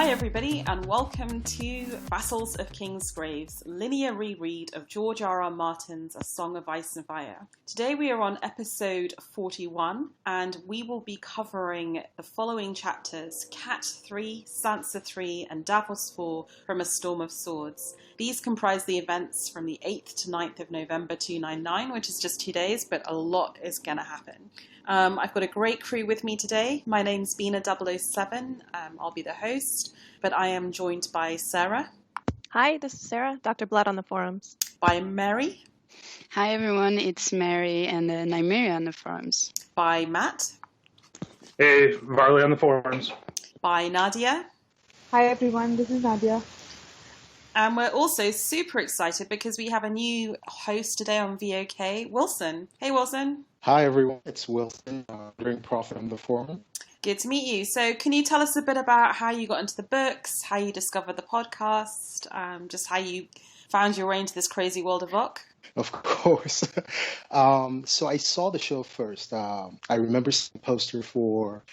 Hi everybody and welcome to Vassals of King's Graves, linear reread of George R.R. Martin's A Song of Ice and Fire. Today we are on episode 41 and we will be covering the following chapters: Cat 3, Sansa 3 and Davos 4 from A Storm of Swords. These comprise the events from the 8th to 9th of November 299, which is just 2 days, but a lot is going to happen. I've got a great crew with me today. My name's Bina007. I'll be the host, but I am joined by Sara. Hi, this is Sara, Dr. Blood on the forums. By Mary. Hi everyone, it's Mary and Nymeria on the forums. By Matt. Hey, Varley on the forums. By Nadia. Hi everyone, this is Nadia. And we're also super excited because we have a new host today on VOK, Wilson. Hey Wilson. Hi everyone, it's Wilson, Drink Prophet on the forum. Good to meet you. So can you tell us a bit about how you got into the books, how you discovered the podcast, just how you found your way into this crazy world of VOK? Of course. So I saw the show first. I remember seeing the poster for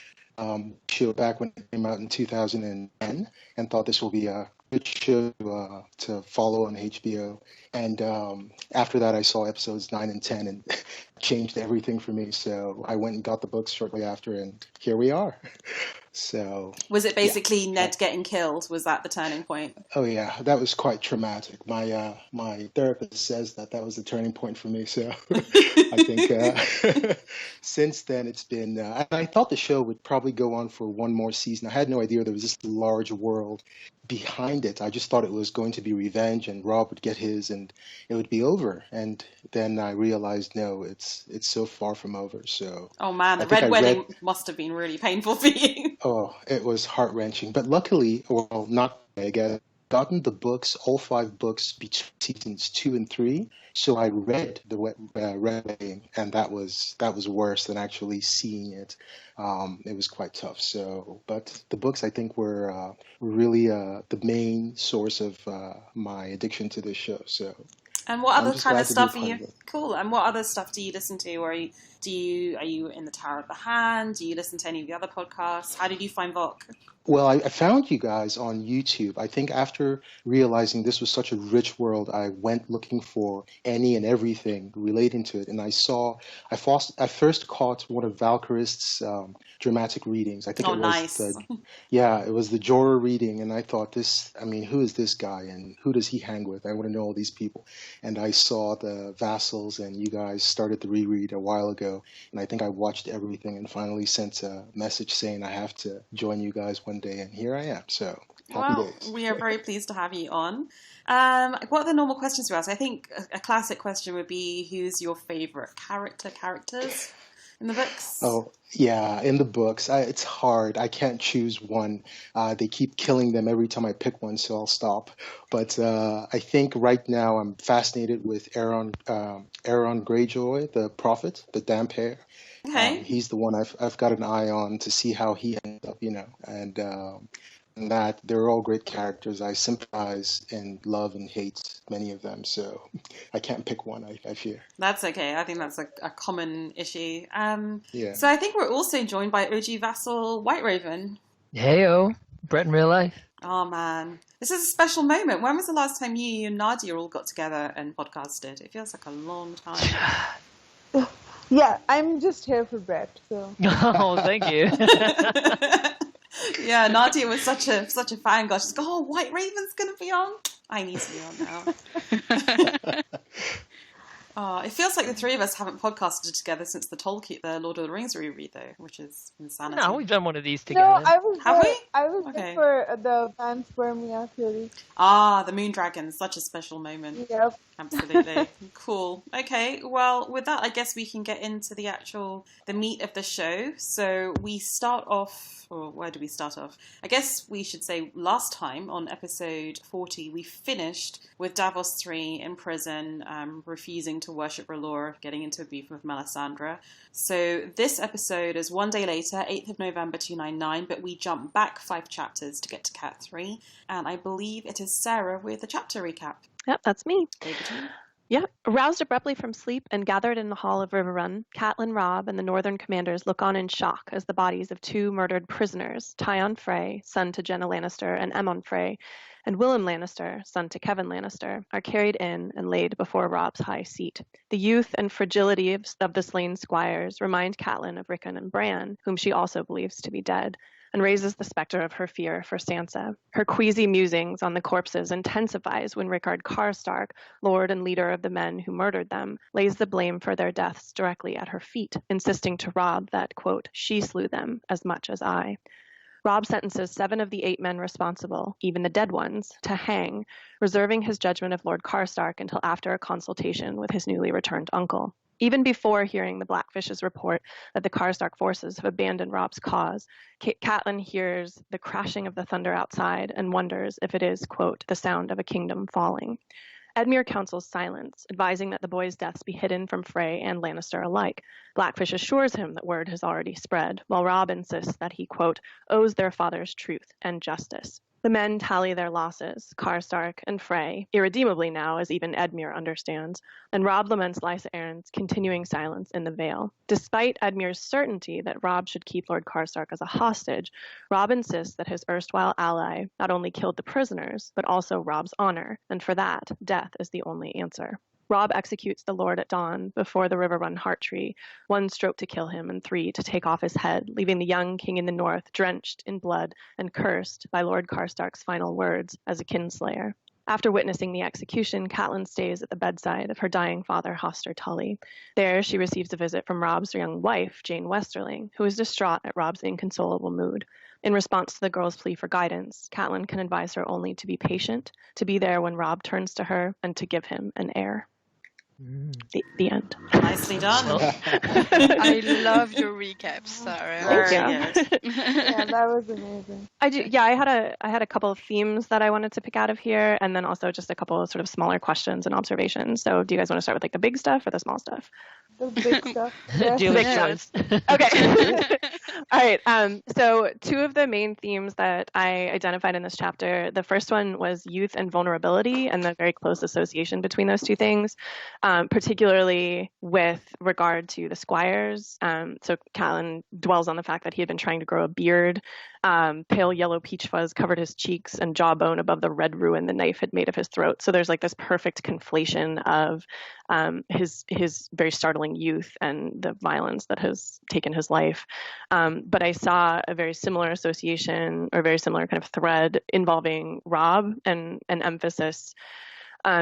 show back when it came out in 2010 and thought this will be a good show to follow on HBO. And after that, I saw episodes 9 and 10 and changed everything for me. So I went and got the books shortly after, and here we are. So was it basically Ned getting killed? Was that the turning point? Oh yeah, that was quite traumatic. My therapist says that was the turning point for me. So I think since then it's been. I thought the show would probably go on for one more season. I had no idea there was this large world behind it. I just thought it was going to be revenge, and Robb would get his, and it would be over. And then I realized, no, it's so far from over. So oh man, the Red Wedding must have been really painful for you. Oh, it was heart-wrenching. But luckily, well, not I guess, gotten the books, all 5 books between seasons 2 and 3. So I read the Red Wedding, and that was worse than actually seeing it. It was quite tough. So, but the books I think were really the main source of my addiction to this show. So. And what other kind of stuff are you cool? And what other stuff do you listen to? Or are you in the Tower of the Hand? Do you listen to any of the other podcasts? How did you find VOK? Well, I found you guys on YouTube. I think after realizing this was such a rich world, I went looking for any and everything relating to it. And I first caught one of Valkyrist's dramatic readings. I think it was it was the Jorah reading. And I thought who is this guy and who does he hang with? I want to know all these people. And I saw the Vassals and you guys started the reread a while ago. And I think I watched everything and finally sent a message saying I have to join you guys one day, and here I am. So happy days. We are very pleased to have you on. What are the normal questions we ask? I think a classic question would be, who's your favorite characters in the books? Oh, yeah, in the books. It's hard. I can't choose one. They keep killing them every time I pick one, so I'll stop. But I think right now I'm fascinated with Aeron Greyjoy, the prophet, the damp hair. Okay. He's the one I've got an eye on to see how he ends up, and that they're all great characters. I sympathize and love and hate many of them, so I can't pick one, I fear. That's okay. I think that's a common issue. Yeah. So I think we're also joined by OG Vassal Whiteraven. Heyo, Brett in real life. Oh man, this is a special moment. When was the last time you and Nadia all got together and podcasted? It feels like a long time. Yeah, I'm just here for Brett. So. Oh, thank you. Yeah, Nadia was such a fangirl. She's like, oh, Whiteraven's going to be on. I need to be on now. Oh, it feels like the three of us haven't podcasted together since the Lord of the Rings reread, though, which is insanity. No, we've done one of these together. No, I was Have we? I was there for the panspermia theory. Ah, the Moon Dragon, such a special moment. Yep. Absolutely. Cool. Okay, well, with that, I guess we can get into the meat of the show. So we start off, or where do we start off? I guess we should say last time on episode 40, we finished with Davos 3 in prison, refusing to worship R'hllor, getting into a beef with Melisandre. So this episode is one day later, 8th of November 299, but we jump back 5 chapters to get to Cat 3, and I believe it is Sara with the chapter recap. Yep, that's me. Over to you. Yeah. Aroused abruptly from sleep and gathered in the hall of Riverrun, Catelyn, Robb, and the northern commanders look on in shock as the bodies of two murdered prisoners, Tyon Frey, son to Jenna Lannister and Aemon Frey, and Willem Lannister, son to Kevin Lannister, are carried in and laid before Robb's high seat. The youth and fragility of the slain squires remind Catelyn of Rickon and Bran, whom she also believes to be dead, and raises the specter of her fear for Sansa. Her queasy musings on the corpses intensifies when Rickard Karstark, lord and leader of the men who murdered them, lays the blame for their deaths directly at her feet, insisting to Robb that, quote, she slew them as much as I. Robb sentences 7 of the 8 men responsible, even the dead ones, to hang, reserving his judgment of Lord Karstark until after a consultation with his newly returned uncle. Even before hearing the Blackfish's report that the Karstark forces have abandoned Robb's cause, Catelyn hears the crashing of the thunder outside and wonders if it is, quote, the sound of a kingdom falling. Edmure counsels silence, advising that the boys' deaths be hidden from Frey and Lannister alike. Blackfish assures him that word has already spread, while Robb insists that he, quote, owes their fathers truth and justice. The men tally their losses, Karstark and Frey, irredeemably now, as even Edmure understands, and Robb laments Lysa Arryn's continuing silence in the Vale. Despite Edmure's certainty that Robb should keep Lord Karstark as a hostage, Robb insists that his erstwhile ally not only killed the prisoners, but also Robb's honor, and for that, death is the only answer. Robb executes the Lord at dawn before the Riverrun Heart Tree, 1 stroke to kill him and 3 to take off his head, leaving the young king in the north drenched in blood and cursed by Lord Karstark's final words as a kinslayer. After witnessing the execution, Catelyn stays at the bedside of her dying father, Hoster Tully. There, she receives a visit from Robb's young wife, Jane Westerling, who is distraught at Robb's inconsolable mood. In response to the girl's plea for guidance, Catelyn can advise her only to be patient, to be there when Robb turns to her, and to give him an heir. The end. Nicely done. I love your recaps, Sarah. Thank you. Yeah, that was amazing. I had a couple of themes that I wanted to pick out of here, and then also just a couple of sort of smaller questions and observations. So do you guys want to start with like the big stuff or the small stuff? The big stuff. Yeah. Dealer's choice. Okay. All right. So 2 of the main themes that I identified in this chapter, the first one was youth and vulnerability and the very close association between those 2 things, particularly with regard to the squires. So Catelyn dwells on the fact that he had been trying to grow a beard. Pale yellow peach fuzz covered his cheeks, and jawbone above the red ruin the knife had made of his throat. So there's like this perfect conflation of his very startling youth and the violence that has taken his life. But I saw a very similar association or very similar kind of thread involving Robb and an emphasis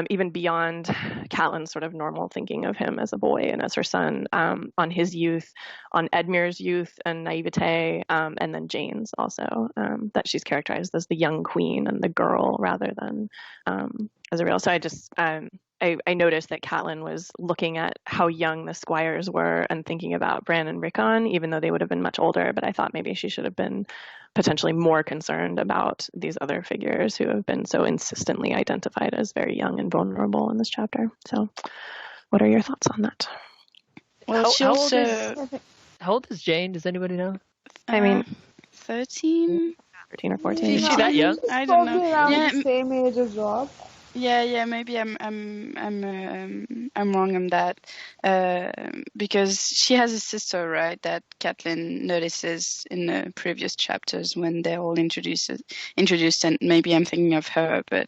even beyond Catelyn's sort of normal thinking of him as a boy and as her son, on his youth, on Edmure's youth and naivete, and then Jane's also, that she's characterized as the young queen and the girl rather than as a real. So I just, I noticed that Catelyn was looking at how young the squires were and thinking about Bran and Rickon, even though they would have been much older, but I thought maybe she should have been potentially more concerned about these other figures who have been so insistently identified as very young and vulnerable in this chapter. So what are your thoughts on that? Well, How old is Jane? Does anybody know? I mean, 13? 13 or 14. Is she that young? I don't Probably know. around Yeah, the same age as Robb. yeah. Maybe I'm wrong on that. Because she has a sister, right? That Catelyn notices in the previous chapters when they're all introduced, and maybe I'm thinking of her, but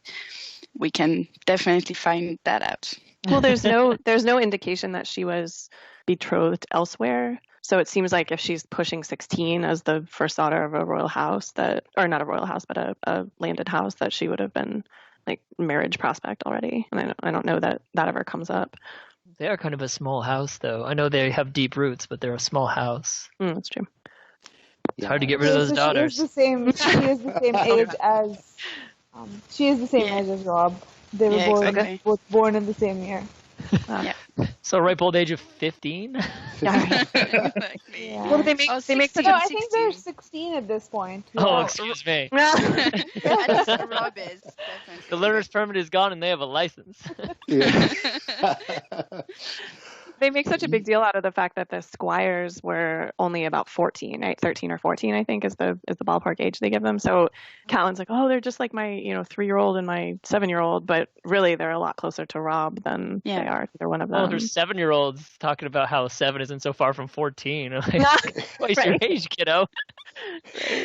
we can definitely find that out. Well, there's no indication that she was betrothed elsewhere. So it seems like if she's pushing 16 as the first daughter of a royal house, or not a royal house, but a landed house, that she would have been like marriage prospect already. And I don't know that ever comes up. They are kind of a small house, though. I know they have deep roots, but they're a small house. That's true. It's hard to get rid of those daughters. She is the same age as. She is the same age as Robb. They were both born in the same year. So ripe old age of 15? Exactly. Yeah. Well, they make such No, I think they're 16 at this point. Oh, excuse me. Robb is definitely. The learner's permit is gone and they have a license. Yeah. They make such a big deal out of the fact that the squires were only about 14, right? 13 or 14, I think, is the ballpark age they give them. So Catelyn's like, oh, they're just like my 3-year-old and my 7-year-old, but really they're a lot closer to Robb than they are to either one of them. Well, there's 7-year-olds talking about how 7 isn't so far from 14. Like, twice your age, kiddo.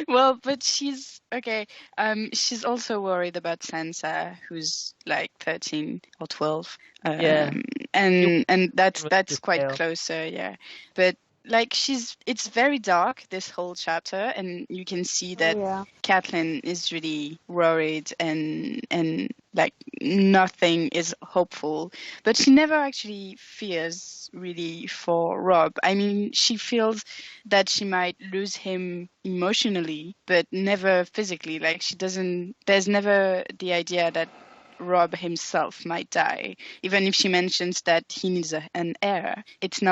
Well, but she's okay. She's also worried about Sansa, who's like 13 or 12. And that's quite closer, yeah. But like it's very dark, this whole chapter, and you can see that Catelyn is really worried and like nothing is hopeful. But she never actually fears really for Robb. I mean, she feels that she might lose him emotionally, but never physically. Like there's never the idea that Robb himself might die, even if she mentions that he needs an heir. It's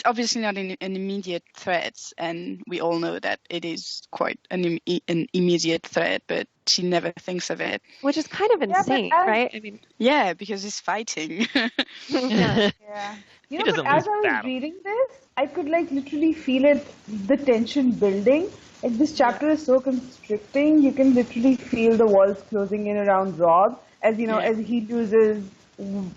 obviously not an immediate threat, and we all know that it is quite an immediate threat, but she never thinks of it. Which is kind of insane, right? I mean, yeah, because he's fighting. Yeah. You know, but as I was reading this, I could like literally feel the tension building. Like this chapter is so constricting, you can literally feel the walls closing in around Robb as as he loses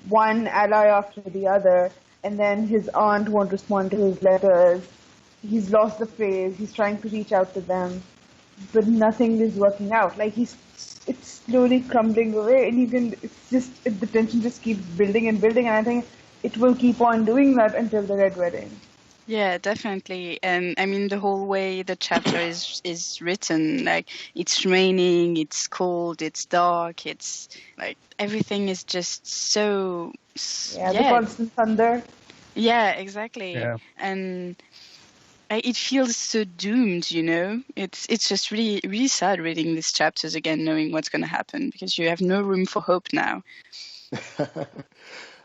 one ally after the other, and then his aunt won't respond to his letters. He's lost the phrase. He's trying to reach out to them, but nothing is working out. Like it's slowly crumbling away, and the tension just keeps building and building, and I think it will keep on doing that until the Red Wedding. Yeah, definitely. And I mean, the whole way the chapter is written, like it's raining, it's cold, it's dark, it's like everything is just so... Yeah, the constant thunder. Yeah, exactly. Yeah. And it feels so doomed, It's just really, really sad reading these chapters again, knowing what's going to happen, because you have no room for hope now.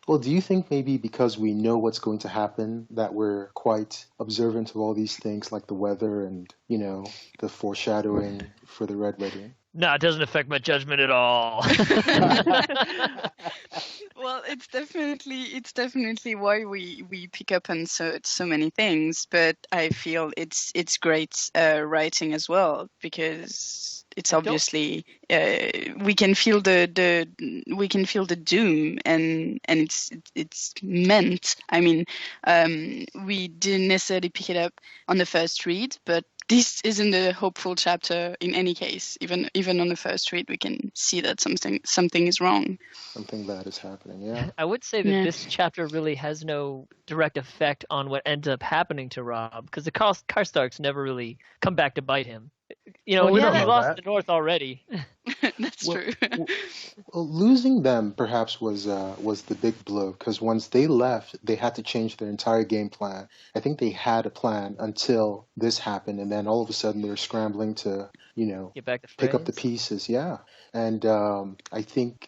Well, do you think maybe because we know what's going to happen that we're quite observant of all these things like the weather and, the foreshadowing for the Red Wedding? No, it doesn't affect my judgment at all. Well, it's definitely why we pick up on so many things, but I feel it's great writing as well, because it's obviously we can feel the doom, and it's meant. I mean, we didn't necessarily pick it up on the first read, but this isn't a hopeful chapter in any case. Even on the first read, we can see that something is wrong. Something bad is happening, yeah. I would say that this chapter really has no direct effect on what ends up happening to Robb, because the Karstarks never really come back to bite him. He lost the North already. That's true. Well, losing them perhaps was the big blow, because once they left, they had to change their entire game plan. I think they had a plan until this happened, and then all of a sudden they were scrambling to, get back to pick up the pieces. Yeah, and I think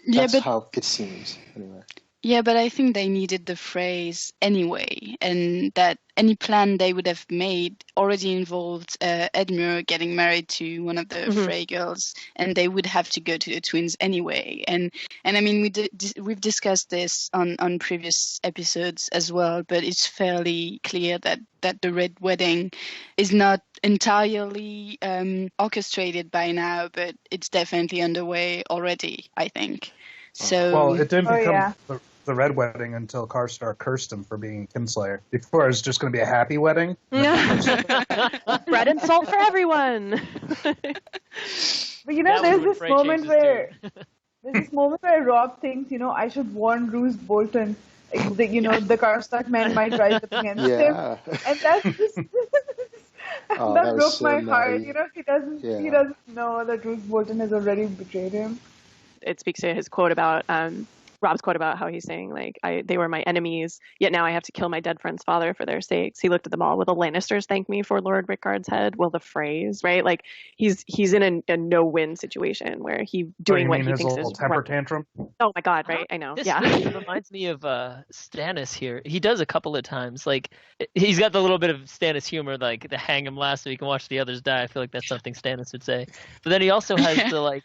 that's how it seems anyway. Yeah, but I think they needed the phrase anyway, and that any plan they would have made already involved Edmure getting married to one of the Frey girls, and they would have to go to the twins anyway. And I mean, we've discussed this on previous episodes as well, but it's fairly clear that the Red Wedding is not entirely orchestrated by now, but it's definitely underway already, I think. So, it didn't become the Red Wedding until Karstark cursed him for being Kinslayer. Before it was just going to be a happy wedding. Yeah. Bread and salt for everyone. But there's this moment where Robb thinks, I should warn Roose Bolton. The Karstark men might rise up against him, and that's just that broke my heart. He doesn't know that Roose Bolton has already betrayed him. It speaks to his quote about Robb's quote about how he's saying, like, they were my enemies, yet now I have to kill my dead friend's father for their sakes. He looked at them all. Will the Lannisters thank me for Lord Rickard's head? Will the Freys, right? Like, he's in a no-win situation where he's doing what he thinks is temper right. tantrum? Oh my God, right? I know. This reminds me of Stannis here. He does a couple of times. Like, he's got the little bit of Stannis humor, like the hang him last so he can watch the others die. I feel like that's something Stannis would say. But then he also has the, like,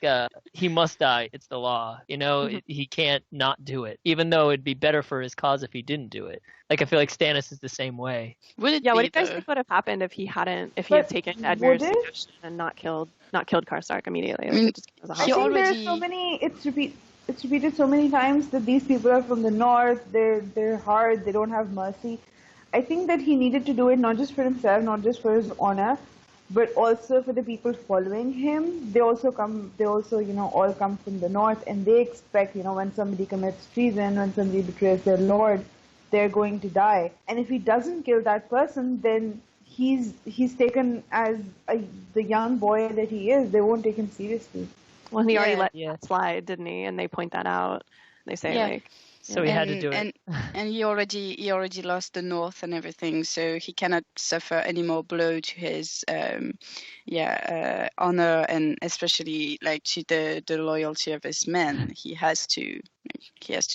he must die. It's the law. He can't not not do it, even though it'd be better for his cause if he didn't do it. Like, I feel like Stannis is the same way. What do you guys think would have happened if he had taken Edmure's suggestion and not killed Karstark immediately? I think there's so many. It's repeated so many times that these people are from the north. They're hard. They don't have mercy. I think that he needed to do it not just for himself, not just for his honor, but also for the people following him. They also all come from the north, and they expect, when somebody commits treason, when somebody betrays their lord, they're going to die. And if he doesn't kill that person, then he's taken as the young boy that he is. They won't take him seriously. Well, he already let that slide, didn't he? And they point that out. They say so he had to do it. And he already lost the north and everything, so he cannot suffer any more blow to his honor, and especially like to the loyalty of his men. He has to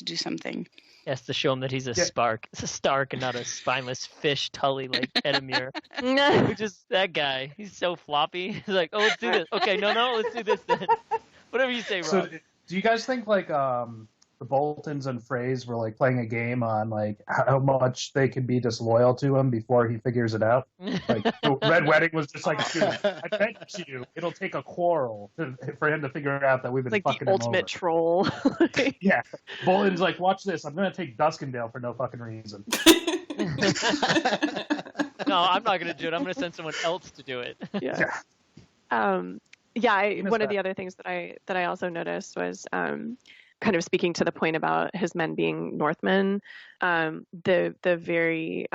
do something. He has to show him that he's a Stark and not a spineless fish Tully like Edmure. Which is that guy. He's so floppy. He's like, oh, let's do this. Okay, no, let's do this then. Whatever you say, Rob. So, do you guys think like the Boltons and Freys were like playing a game on like how much they could be disloyal to him before he figures it out? Like the Red Wedding was just like, dude, I bet you it'll take a quarrel for him to figure out that we've been like fucking the him ultimate over. troll. Yeah, Bolton's like, watch this. I'm gonna take Duskendale for no fucking reason. No, I'm not gonna do it. I'm gonna send someone else to do it. Yeah. One of the other things that I also noticed was kind of speaking to the point about his men being Northmen, the very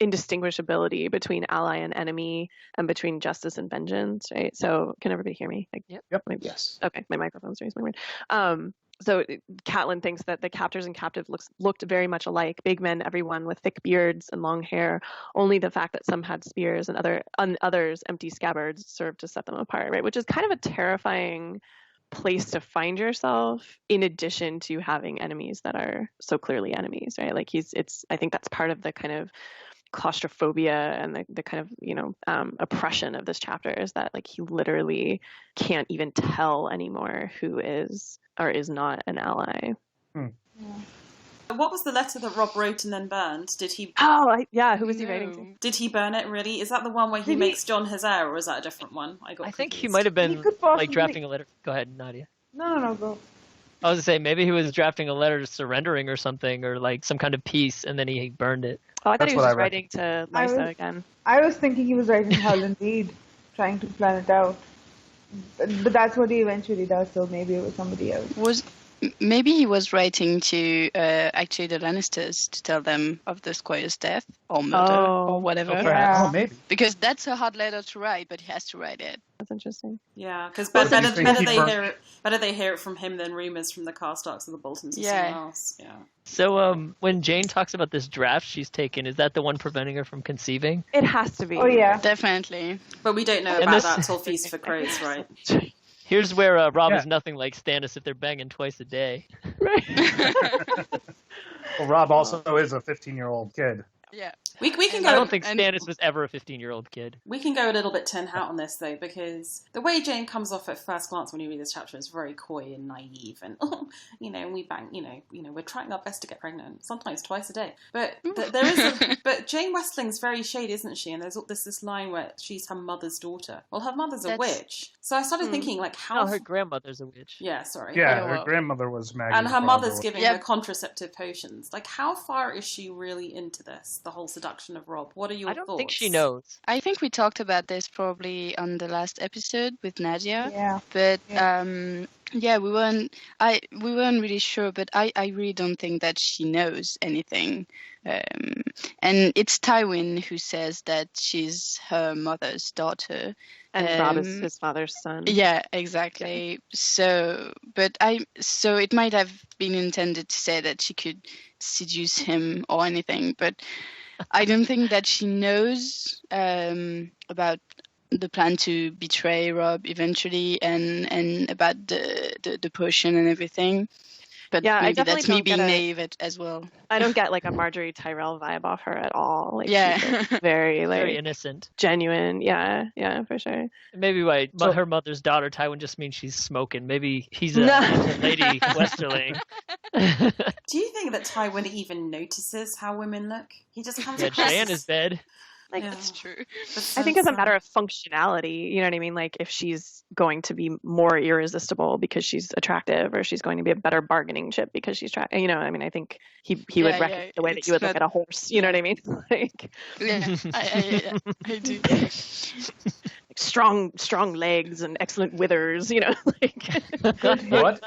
indistinguishability between ally and enemy and between justice and vengeance, right? So can everybody hear me? Yep. Yes. Okay, my microphone's raised. So Catelyn thinks that the captors and captive looked very much alike. Big men, everyone with thick beards and long hair. Only the fact that some had spears and others empty scabbards served to set them apart, right? Which is kind of a terrifying place to find yourself, in addition to having enemies that are so clearly enemies, right? Like I think that's part of the kind of claustrophobia and the kind of oppression of this chapter, is that like he literally can't even tell anymore who is or is not an ally. What was the letter that Robb wrote and then burned? Did he? Who was he writing to? Did he burn it? Really? Is that the one where he makes Jon his heir, or is that a different one? I think he might have been like drafting a letter. Go ahead, Nadia. No, go. I was gonna say maybe he was drafting a letter surrendering or something, or like some kind of peace, and then he burned it. Oh, I thought he was just writing to Lysa again. I was thinking he was writing to Howland Reed, trying to plan it out. But that's what he eventually does, so maybe it was somebody else. Maybe he was writing to actually the Lannisters to tell them of the Squire's death or murder or whatever. Oh, maybe. Because that's a hard letter to write, but he has to write it. That's interesting. Yeah, because better they hear it from him than rumors from the Karstarks or the Boltons or someone else. Yeah. So when Jane talks about this draft she's taken, is that the one preventing her from conceiving? It has to be. Oh yeah, definitely. But we don't know about that till Feast for Crows, right? Here's where Robb is nothing like Stannis if they're banging twice a day. Right. Well, Robb also is a 15-year-old kid. Yeah. We can go. I don't think Stannis was ever a 15-year-old kid. We can go a little bit tin hat on this though, because the way Jane comes off at first glance when you read this chapter is very coy and naive, and we bang, we're trying our best to get pregnant, sometimes twice a day. But but Jane Westling's very shady, isn't she? And there's this line where she's her mother's daughter. Well, her mother's a witch, so I started thinking like how. No, her grandmother's a witch. Yeah, sorry. Yeah, her grandmother was Maggie. And her mother's giving her contraceptive potions. Like, how far is she really into this? The whole seduction of Robb. What are your thoughts? I don't think she knows. I think we talked about this probably on the last episode with Nadia. Yeah. But we weren't really sure. But I really don't think that she knows anything. And it's Tywin who says that she's her mother's daughter. And Robb is his father's son. Yeah, exactly. So it might have been intended to say that she could seduce him or anything, but I don't think that she knows about the plan to betray Robb eventually and about the potion and everything. But yeah, maybe that's me being naive as well. I don't get like a Marjorie Tyrell vibe off her at all. Like, yeah, she's very very innocent, genuine. Yeah, for sure. Maybe her mother's daughter Tywin just means she's smoking. Maybe he's a lady Westerling. Do you think that Tywin even notices how women look? He just comes across... Cheyenne is dead. Like, That's true. I think it's a matter of functionality. You know what I mean? Like if she's going to be more irresistible because she's attractive, or she's going to be a better bargaining chip because she's you know, I mean, I think he would recognize the way that you would look at a horse. You know what I mean? Like, yeah, I do. Like strong legs and excellent withers. You know, like What?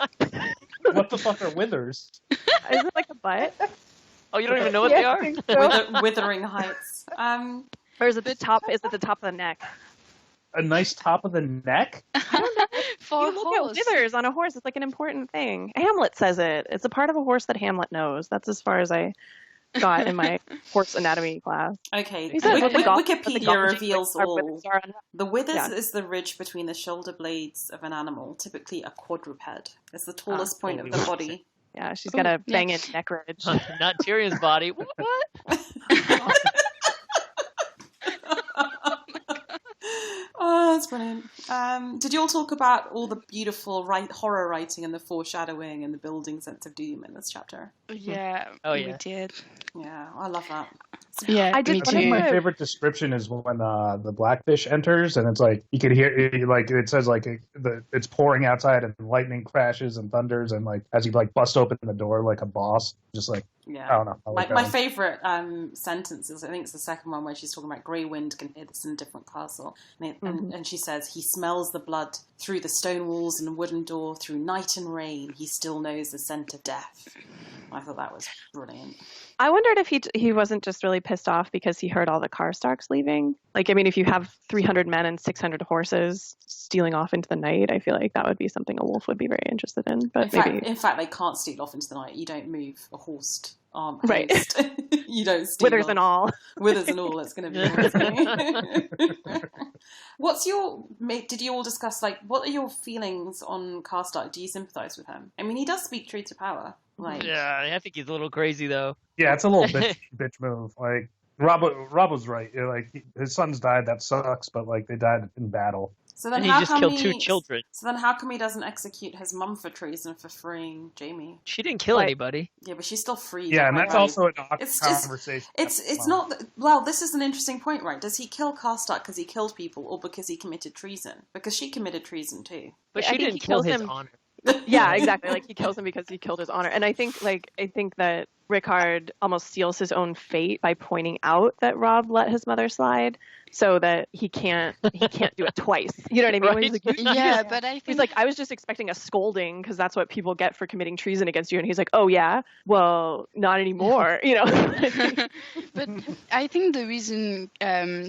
What the fuck are withers? Is it like a butt? Oh, you don't even know what they are? So. Withering heights. Or is it the top? Is it the top of the neck? A nice top of the neck? For You a look horse. at withers on a horse. It's like an important thing. Hamlet says it. It's a part of a horse that Hamlet knows. That's as far as I got in my horse anatomy class. Okay, He says what the Wikipedia reveals our all. withers are on- The withers Yeah. is the ridge between the shoulder blades of an animal, typically a quadruped. It's the tallest point of the totally body. Yeah, she's got a banging neck ridge. Not Tyrion's body. What? Oh, that's brilliant. Did you all talk about all the beautiful horror writing and the foreshadowing and the building sense of doom in this chapter? Yeah, Oh, we yeah. did. Yeah, I love that. Yeah, I did me one too. of My favorite description is when the blackfish enters, and it's like you could hear it, like it says like it's pouring outside and lightning crashes and thunders, and like as you like bust open the door like a boss, just like Yeah. I don't know. I like that My one. favourite sentence is, I think it's the second one, where she's talking about Grey Wind can hear this in a different castle. And she says, he smells the blood through the stone walls and wooden door, through night and rain. He still knows the scent of death. I thought that was brilliant. I wondered if he wasn't just really pissed off because he heard all the Karstarks leaving. Like, I mean, if you have 300 men and 600 horses stealing off into the night, I feel like that would be something a wolf would be very interested in. But In fact, they can't steal off into the night. You don't move a horsed arm. Right. You don't steal withers off. and all. Withers and all, it's going to be did you all discuss, like, what are your feelings on Karstark? Do you sympathise with him? I mean, he does speak truth to power. Like, Yeah, I think he's a little crazy, though. Yeah, it's a little bitch move. Like Robb was right. Like his sons died. That sucks, but like they died in battle. so then And he how just come killed 2 children. So then how come he doesn't execute his mum for treason for freeing Jaime? She didn't kill anybody. Yeah, but she's still free. Yeah, and that's also an awkward It's just- conversation. It's not... Well, this is an interesting point, right? Does he kill Karstark because he killed people or because he committed treason? Because she committed treason too. But I she think he didn't kill kills his him. honor. Yeah, exactly. Like, he kills him because he killed his honor. And I think that Rickard almost seals his own fate by pointing out that Robb let his mother slide, so that he can't do it twice. You know what I mean? When he's like, Yeah, but I think he's like, I was just expecting a scolding because that's what people get for committing treason against you. And he's like, oh yeah, well, not anymore. You know. But I think the reason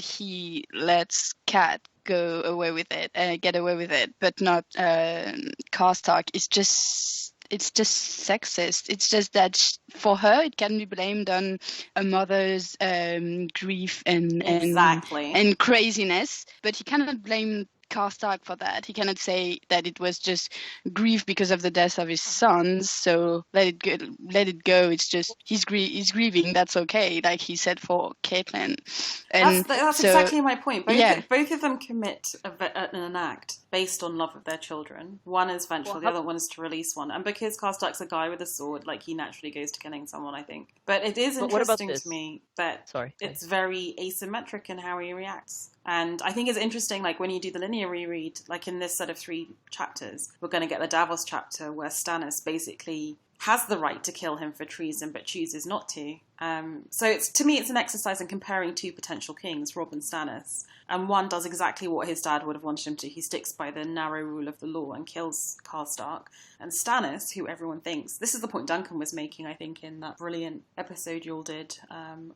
he lets Cat get away with it, but not Karstark, is just sexist. It's just that for her, it can be blamed on a mother's grief and craziness, but he cannot blame Karstark for that. He cannot say that it was just grief because of the death of his sons, so let it go. It's just he's grieving. That's okay, like he said for Caitlyn. And that's so, exactly my point. Yeah. Both of them commit an act based on love of their children. One is vengeful, the other one is to release one. And because Karstark's a guy with a sword, like, he naturally goes to killing someone, I think. But it is interesting to me that it's very asymmetric in how he reacts. And I think it's interesting, like, when you do the linear reread, like in this set of 3 chapters, we're going to get the Davos chapter where Stannis basically has the right to kill him for treason but chooses not to. So to me, it's an exercise in comparing 2 potential kings, Robb and Stannis. And one does exactly what his dad would have wanted him to. He sticks by the narrow rule of the law and kills Karstark. And Stannis, who everyone thinks... This is the point Duncan was making, I think, in that brilliant episode you all did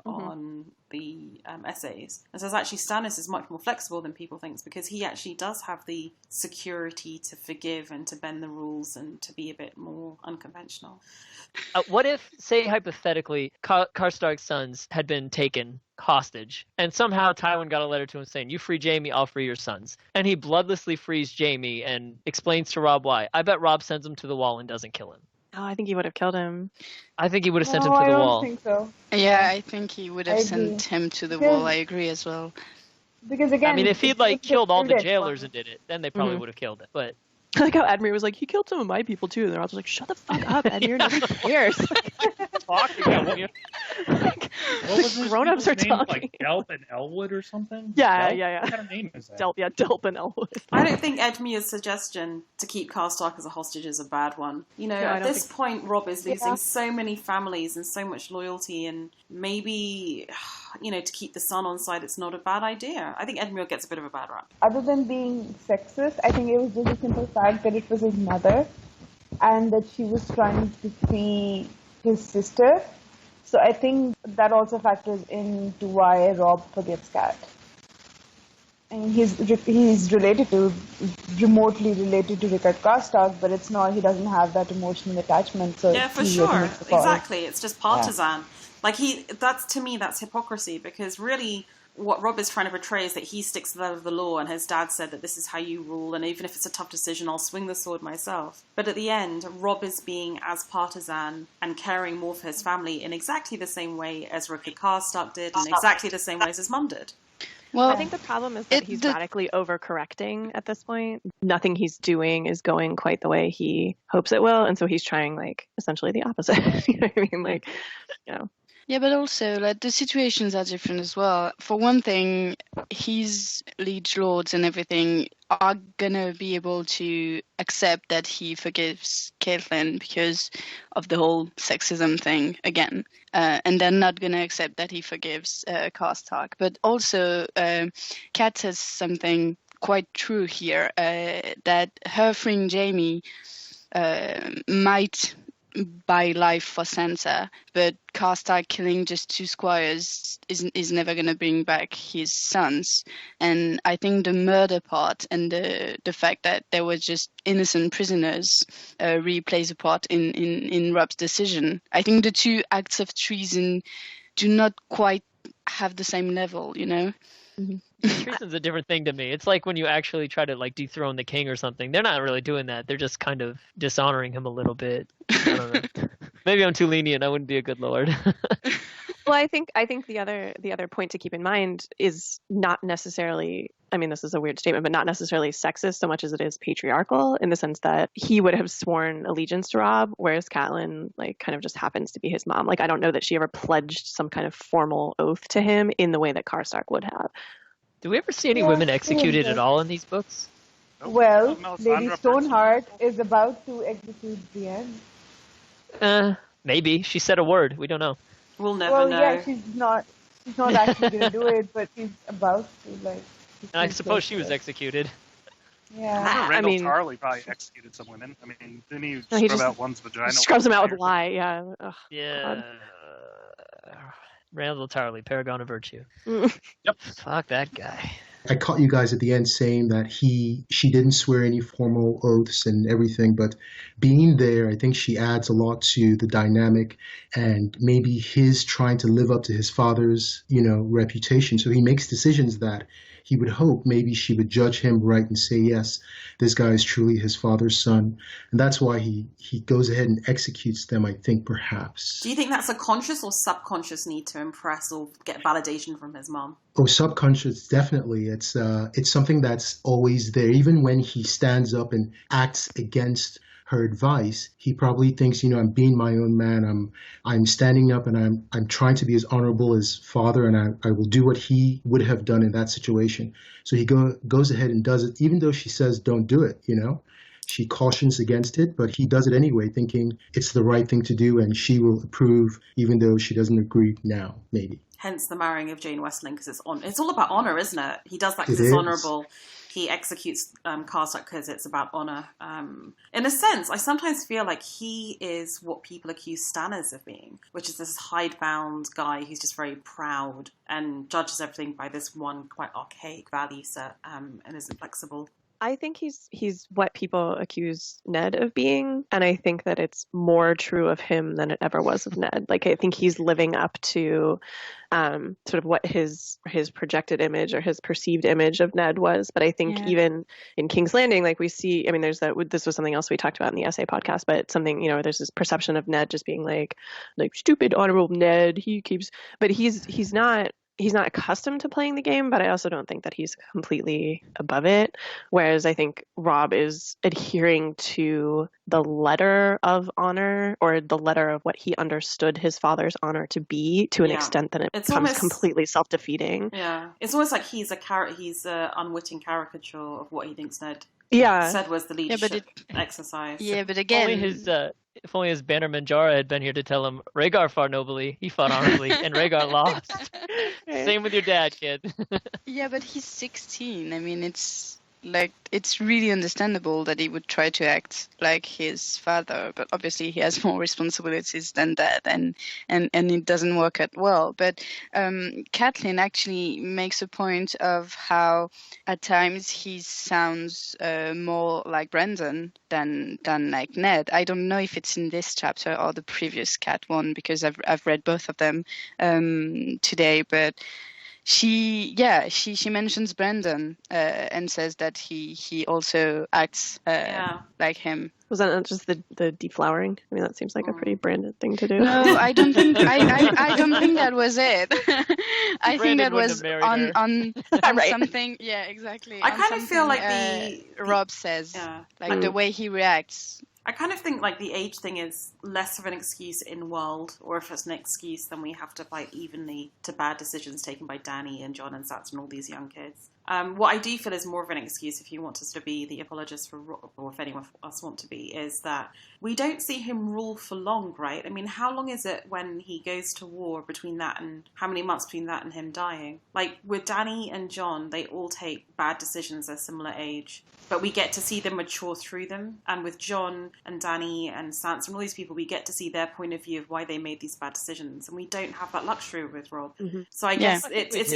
on the essays. And says, actually, Stannis is much more flexible than people think, because he actually does have the security to forgive and to bend the rules and to be a bit more unconventional. What if, say, hypothetically, Karstark's sons had been taken hostage, and somehow Tywin got a letter to him saying, you free Jaime, I'll free your sons. And he bloodlessly frees Jaime and explains to Robb why. I bet Robb sends him to the wall and doesn't kill him. Oh, I think he would have killed him. I think he would have sent him to I the don't wall. think so. Yeah, I think he would have I sent agree. him to the Because- wall. I agree as well. Because again, I mean, if he'd it's killed all the just jailers and did it, then they probably would have killed it. But I like how Edmure was like, he killed some of my people too. And they're all just like, shut the fuck up, Edmure. Nobody cares. What was this grown-ups are name? talking. Like Delp and Elwood or something? Yeah. What kind of name is that? Delp and Elwood. I don't think Edmure's suggestion to keep Karstark as a hostage is a bad one. You know, at this point, Robb is losing so many families and so much loyalty, and maybe, you know, to keep the son on side, it's not a bad idea. I think Edmure gets a bit of a bad rap. Other than being sexist, I think it was just a simple fact that it was his mother and that she was trying to free his sister. So I think that also factors into why Robb forgets Cat. I mean, he's remotely related to Rickard Karstark, but it's not. He doesn't have that emotional attachment. So yeah, for sure, exactly. It's just partisan. Yeah. Like to me, that's hypocrisy, because really, what Robb is trying to portray is that he sticks to the letter of the law, and his dad said that this is how you rule, and even if it's a tough decision, I'll swing the sword myself. But at the end, Robb is being as partisan and caring more for his family in exactly the same way as Rickard Karstark did, and exactly the same way as his mum did. Well, I think the problem is that he's radically overcorrecting at this point. Nothing he's doing is going quite the way he hopes it will, and so he's trying, like, essentially the opposite. You know what I mean? Like, you know. Yeah, but also, like, the situations are different as well. For one thing, his liege lords and everything are gonna be able to accept that he forgives Catelyn because of the whole sexism thing again. And they're not gonna accept that he forgives Karstark. But also, Kat says something quite true here, that her freeing Jaime might buy life for Sansa, but Karstark killing just 2 squires is never going to bring back his sons. And I think the murder part and the fact that there were just innocent prisoners really plays a part in Robb's decision. I think the 2 acts of treason do not quite have the same level, you know? Mm-hmm. Treason's a different thing to me. It's like when you actually try to, like, dethrone the king or something. They're not really doing that. They're just kind of dishonoring him a little bit. I don't know. Maybe I'm too lenient. I wouldn't be a good lord. Well, I think the other point to keep in mind is not necessarily, I mean, this is a weird statement, but not necessarily sexist so much as it is patriarchal, in the sense that he would have sworn allegiance to Robb, whereas Catelyn, like, kind of just happens to be his mom. Like, I don't know that she ever pledged some kind of formal oath to him in the way that Karstark would have. Do we ever see any women executed at all in these books? Nope. Well, Lady Stoneheart is about to execute Brienne. Maybe. She said a word. We don't know. We'll never know. Yeah, she's not actually going to do it, but she's about to, like. And I suppose she was executed. Yeah. Randall Tarley probably executed some women. I mean, didn't he scrub out one's vagina? Scrubs them out with lye, yeah. Ugh, yeah. God. Randall Tarley, paragon of virtue. Yep. Fuck that guy. I caught you guys at the end saying that she didn't swear any formal oaths and everything, but being there, I think she adds a lot to the dynamic and maybe his trying to live up to his father's, reputation. So he makes decisions that he would hope maybe she would judge him right and say, yes, this guy is truly his father's son. And that's why he goes ahead and executes them, I think, perhaps. Do you think that's a conscious or subconscious need to impress or get validation from his mom? Oh, subconscious, definitely. It's something that's always there. Even when he stands up and acts against her advice, he probably thinks, I'm being my own man. I'm standing up and I'm trying to be as honorable as father, and I will do what he would have done in that situation. So he goes ahead and does it, even though she says don't do it. She cautions against it, but he does it anyway, thinking it's the right thing to do, and she will approve, even though she doesn't agree now, maybe. Hence the marrying of Jane Westling, because it's all about honor, isn't it? He does that because it's honorable. He executes Karstark because it's about honor. In a sense, I sometimes feel like he is what people accuse Stannis of being, which is this hidebound guy who's just very proud and judges everything by this one quite archaic value set and isn't flexible. I think he's what people accuse Ned of being, and I think that it's more true of him than it ever was of Ned. Like, I think he's living up to sort of what his projected image or his perceived image of Ned was. But I think even in King's Landing, like we see, I mean, this was something else we talked about in the essay podcast, but something, there's this perception of Ned just being like stupid, honorable Ned. But he's not he's not accustomed to playing the game, but I also don't think that he's completely above it. Whereas I think Robb is adhering to the letter of honor, or the letter of what he understood his father's honor to be, to an extent that it becomes completely self-defeating. Yeah, it's almost like he's a unwitting caricature of what he thinks Ned said was the leadership exercise. Yeah, but again, if only his bannerman Jorah had been here to tell him, Rhaegar fought nobly, he fought honorably, and Rhaegar lost. Same with your dad, kid. Yeah, but he's 16. I mean, it's really understandable that he would try to act like his father, but obviously he has more responsibilities than that, and it doesn't work out well. But Catelyn actually makes a point of how at times he sounds more like Brandon than like Ned. I don't know if it's in this chapter or the previous Cat one, because I've read both of them today, but she mentions Brandon and says that he also acts like him. Was that not just the deflowering? I mean, that seems like a pretty Brandon thing to do. No, I don't think I don't think that was it. I think that was on something. Yeah, exactly. I kind of feel like Robb says, the way he reacts. I kind of think like the age thing is less of an excuse in world, or if it's an excuse, then we have to fight evenly to bad decisions taken by Dany and Jon and Sansa and all these young kids. What I do feel is more of an excuse, if you want us to be the apologist for Robb, or if anyone of us want to be, is that we don't see him rule for long, right? I mean, how long is it when he goes to war between that, and how many months between that and him dying? Like, with Dany and Jon, they all take bad decisions at a similar age, but we get to see them mature through them. And with Jon and Dany and Sansa and all these people, we get to see their point of view of why they made these bad decisions, and we don't have that luxury with Robb. Mm-hmm. So I guess it's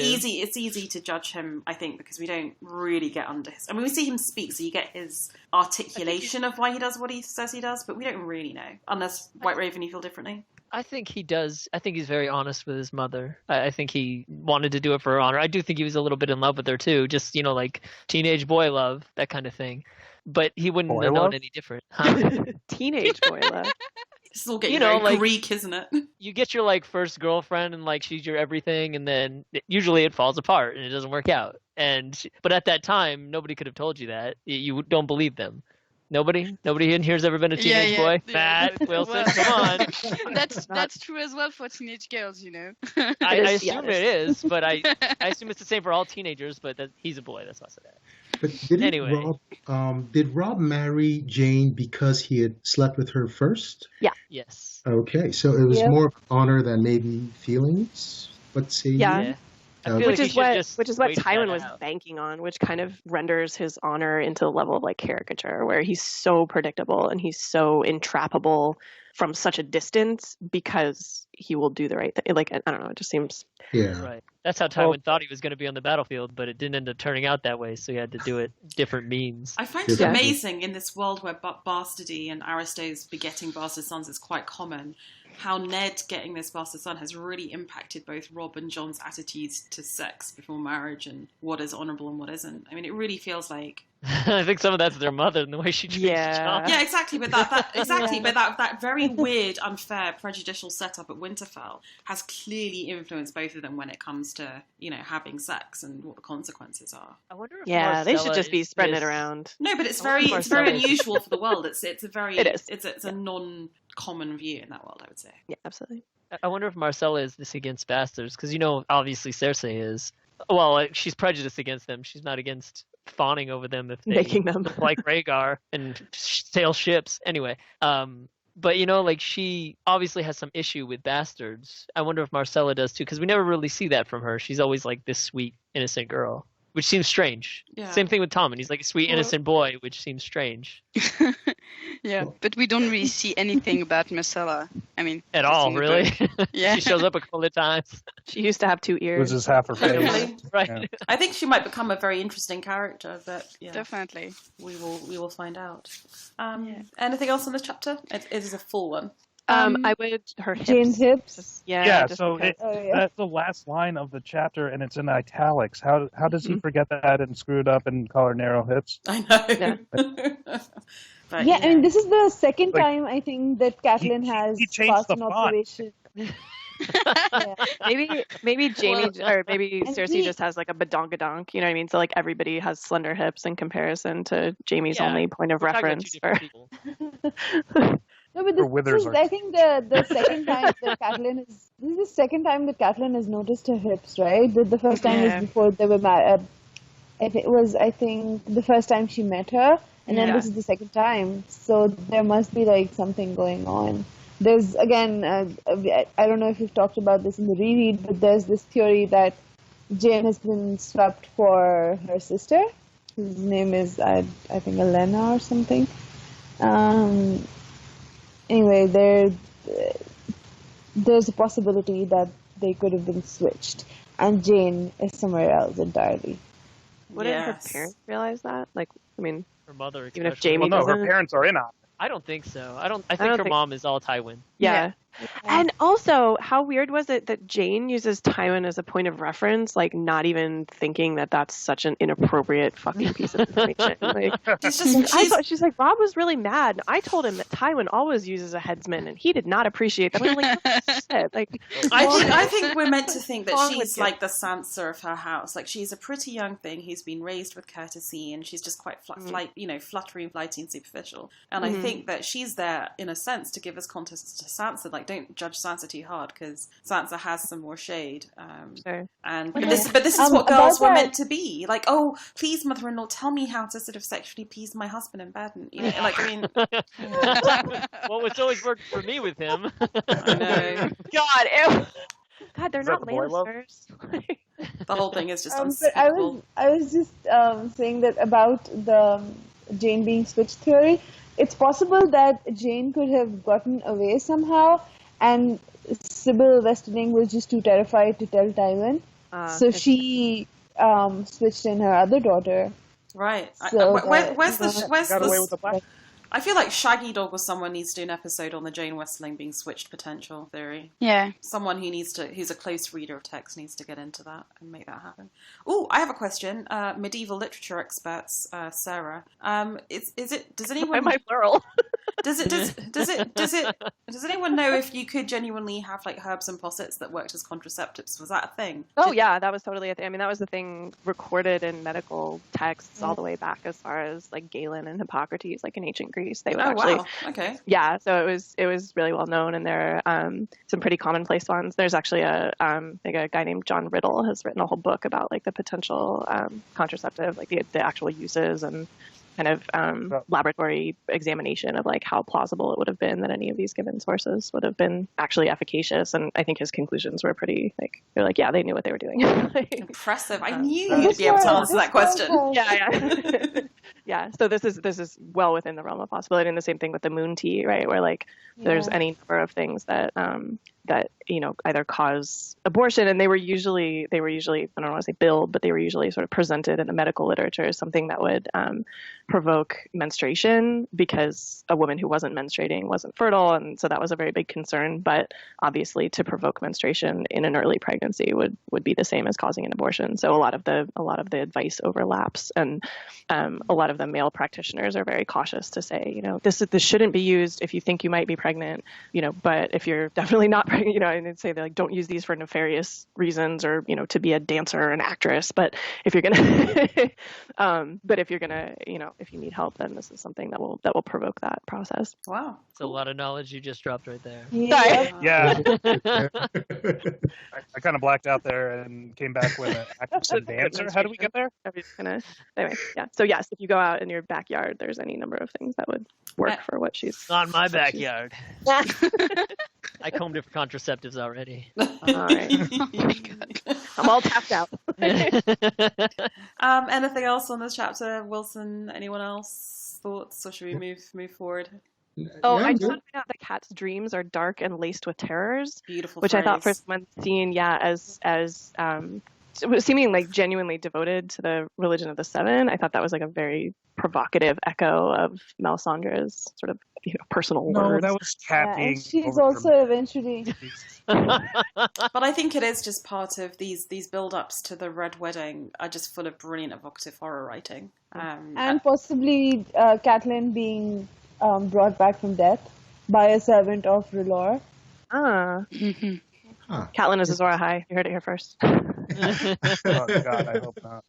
easy to judge him, I think, because we don't really get under his... I mean, we see him speak, so you get his articulation of why he does what he says he does, but we don't really know. Unless, Whiteraven, you feel differently? I think he does. I think he's very honest with his mother. I think he wanted to do it for her honor. I do think he was a little bit in love with her, too. Just, like teenage boy love, that kind of thing. But he wouldn't have known any different. Huh? Teenage boy love. It's all getting very Greek, isn't it? You get your first girlfriend and she's your everything, and then usually it falls apart and it doesn't work out. But at that time, nobody could have told you that. You don't believe them. Nobody in here has ever been a teenage boy. Matt Wilson, come on. That's true as well for teenage girls, I assume it is, but I assume it's the same for all teenagers. But he's a boy. That's what I said. But did Robb marry Jane because he had slept with her first? Yeah. Yes. Okay, so it was more honor than maybe feelings. Let's see. Yeah. Which is what Tywin was banking on, which kind of renders his honor into a level of caricature, where he's so predictable and he's so entrappable from such a distance because he will do the right thing. I don't know, it just seems... Yeah. Right. That's how Tywin thought he was going to be on the battlefield, but it didn't end up turning out that way, so he had to do it different means. I find it amazing in this world where bastardy and Aristos begetting bastard sons is quite common, how Ned getting this bastard son has really impacted both Robb and Jon's attitudes to sex before marriage and what is honourable and what isn't. I mean, it really feels like... I think some of that's their mother and the way she treats Jon. Yeah, exactly. But that very weird, unfair, prejudicial setup at Winterfell has clearly influenced both of them when it comes to, having sex and what the consequences are. I wonder if Marcella they should just be spreading it around. No, but it's very unusual for the world. It's a non-common view in that world, I would say. Yeah, absolutely. I wonder if Marcella is this against bastards, because obviously Cersei is. Well, she's prejudiced against them. She's not against fawning over them if they making them like Rhaegar and sail ships. Anyway, but she obviously has some issue with bastards. I wonder if Marcella does too, because we never really see that from her. She's always like this sweet, innocent girl, which seems strange. Yeah. Same thing with Tommen. He's like a sweet, innocent boy, which seems strange. Yeah, but we don't really see anything about Marcella. I mean, at all, really? Yeah. She shows up a couple of times. She used to have 2 ears. Loses half her face. Right. Yeah. I think she might become a very interesting character, but definitely. We will find out. Anything else on this chapter? It is a full one. I would her hips. Jane's hips. That's the last line of the chapter, and it's in italics. How does he forget that and screw it up and call her narrow hips? I know. But, I mean, this is the second time I think that Catelyn has passed an observation. Maybe Jaime or maybe Cersei just has like a badongadonk, you know what I mean? So like everybody has slender hips in comparison to Jaime's only point of reference for people. No, but I think the second time that Catelyn is. This is the second time that Catelyn has noticed her hips, right? The first time was before they were married. It was, I think, the first time she met her, and then this is the second time. So there must be like something going on. There's again, I don't know if you've talked about this in the reread, but there's this theory that Jane has been swapped for her sister, whose name is I think Elena or something. Anyway, there's a possibility that they could have been switched, and Jane is somewhere else entirely. Wouldn't her parents realize that? Like, I mean, her mother, even if Jaime no, her parents are in on it. I don't think so. I think her mom is all Tywin. Yeah. And also, how weird was it that Jane uses Tywin as a point of reference, like not even thinking that that's such an inappropriate fucking piece of information. Like, I thought she's like, Robb was really mad. I told him that Tywin always uses a headsman, and he did not appreciate that. I'm like, shit. Like, I think we're meant to think that she's like the Sansa of her house. Like, she's a pretty young thing who's been raised with courtesy, and she's just quite fluttery, flighty, and superficial. And I think that she's there in a sense to give us context to Sansa. Like, don't judge Sansa too hard because Sansa has some more shade. Sure. But this is what girls were meant to be. Like, oh, please, mother-in-law, tell me how to sort of sexually please my husband in bed. And, you know, like, I mean, well, it's always worked for me with him. I know. God, they're not Lannisters. The whole thing is just unspeakable. I was just saying that about the Jane being switched theory. It's possible that Jane could have gotten away somehow, and Sybil Westerling was just too terrified to tell Tywin. So she switched in her other daughter. Right. So where's got away with the black? I feel like Shaggy Dog or someone needs to do an episode on the Jane Westerling being switched potential theory. Yeah. Someone who's a close reader of text needs to get into that and make that happen. Oh, I have a question. Medieval literature experts, Sara. Does anyone? My plural. Does anyone know if you could genuinely have like herbs and possets that worked as contraceptives? Was that a thing? Oh yeah, that was totally a thing. I mean, that was the thing recorded in medical texts all the way back as far as like Galen and Hippocrates, like in ancient Greece. They would wow. Okay. Yeah, so it was really well known, and there are some pretty commonplace ones. There's actually a guy named John Riddle has written a whole book about like the potential contraceptive, like the actual uses and kind of laboratory examination of like how plausible it would have been that any of these given sources would have been actually efficacious. And I think his conclusions were pretty they're like, yeah, they knew what they were doing. Impressive. I knew you'd be able to answer that question. Yeah. Yeah. So this is well within the realm of possibility. And the same thing with the moon tea, right? Where like there's any number of things that either cause abortion, and they were usually I don't want to say billed, but they were usually sort of presented in the medical literature as something that would provoke menstruation because a woman who wasn't menstruating wasn't fertile, and so that was a very big concern. But obviously, to provoke menstruation in an early pregnancy would be the same as causing an abortion. So a lot of the advice overlaps, and a lot of the male practitioners are very cautious to say, this shouldn't be used if you think you might be pregnant, but if you're definitely not pregnant, and they'd say they like don't use these for nefarious reasons or to be a dancer or an actress. But if you're gonna, if you need help, then this is something that will provoke that process. Wow, it's a lot of knowledge you just dropped right there. Yeah. I kind of blacked out there and came back with an actress and dancer. How do we get there? Anyway, yeah. So yes, if you go out in your backyard, there's any number of things that would work for what she's. Not my backyard. I combed it for contraceptives already. All right. Oh my God. I'm all tapped out. Anything else on this chapter, Wilson? Anyone else? Thoughts, or should we move forward? I just want to point out that Kat's dreams are dark and laced with terrors. Beautiful. Which phrase. I thought for someone seen, as seeming like genuinely devoted to the religion of the Seven, I thought that was like a very provocative echo of Melisandre's sort of personal words. No, that was Kat being. She's also eventually. But I think it is just part of these build-ups to the Red Wedding are just full of brilliant evocative horror writing. And possibly Catelyn being brought back from death by a servant of R'hllor. Huh. Catelyn is Azor Ahai. You heard it here first. Oh God, I hope not.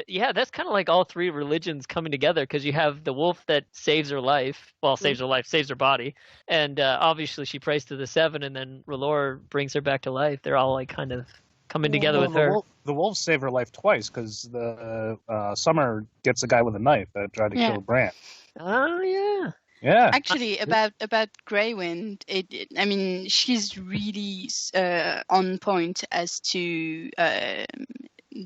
Yeah, that's kind of like all three religions coming together, because you have the wolf that saves her life. Well, saves her life, saves her body. And obviously she prays to the seven, and then R'hllor brings her back to life. They're all like kind of coming together with her. The wolves save her life twice, because the Summer gets a guy with a knife that tried to kill Bran. Oh, yeah. Yeah. Actually, about Grey Wind, I mean, she's really on point as to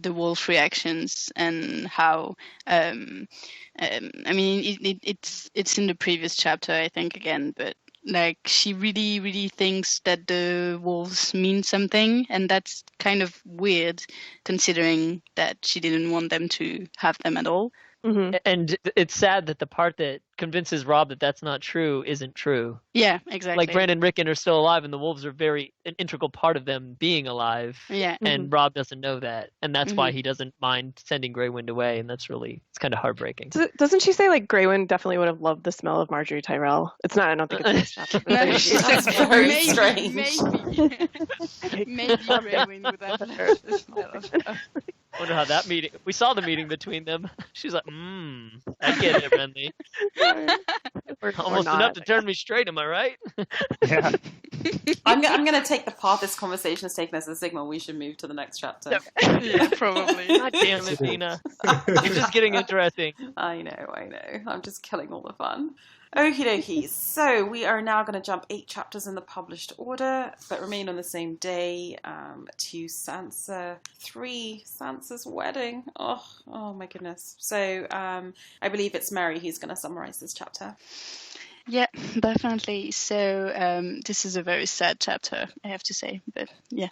the wolf reactions and how. I mean, it's in the previous chapter, I think, again, but like she really, really thinks that the wolves mean something, and that's kind of weird, considering that she didn't want them to have them at all. Mm-hmm. And it's sad that the part that convinces Robb that that's not true isn't true. Yeah, exactly. Like Bran and Rickon are still alive, and the wolves are an integral part of them being alive. Yeah. And Robb doesn't know that, and that's why he doesn't mind sending Grey Wind away, and it's kind of heartbreaking. Doesn't she say like Grey Wind definitely would have loved the smell of Marjorie Tyrell? It's not. I don't think it's this chapter. That's very strange. Maybe Grey Wind would have loved the smell of her. I wonder how that meeting. We saw the meeting between them. She's like, I get it, Renly. Almost enough to turn me straight. Am I right? Yeah. I'm going to take the path this conversation has taken as a signal. We should move to the next chapter. Yeah, probably. God damn it, Dina. It's just getting interesting. I know. I'm just killing all the fun. Okie dokie. So we are now going to jump 8 chapters in the published order, but remain on the same day to Sansa 3, Sansa's wedding. Oh my goodness. So I believe it's Mary who's going to summarize this chapter. Yeah, definitely. So this is a very sad chapter, I have to say, but yeah.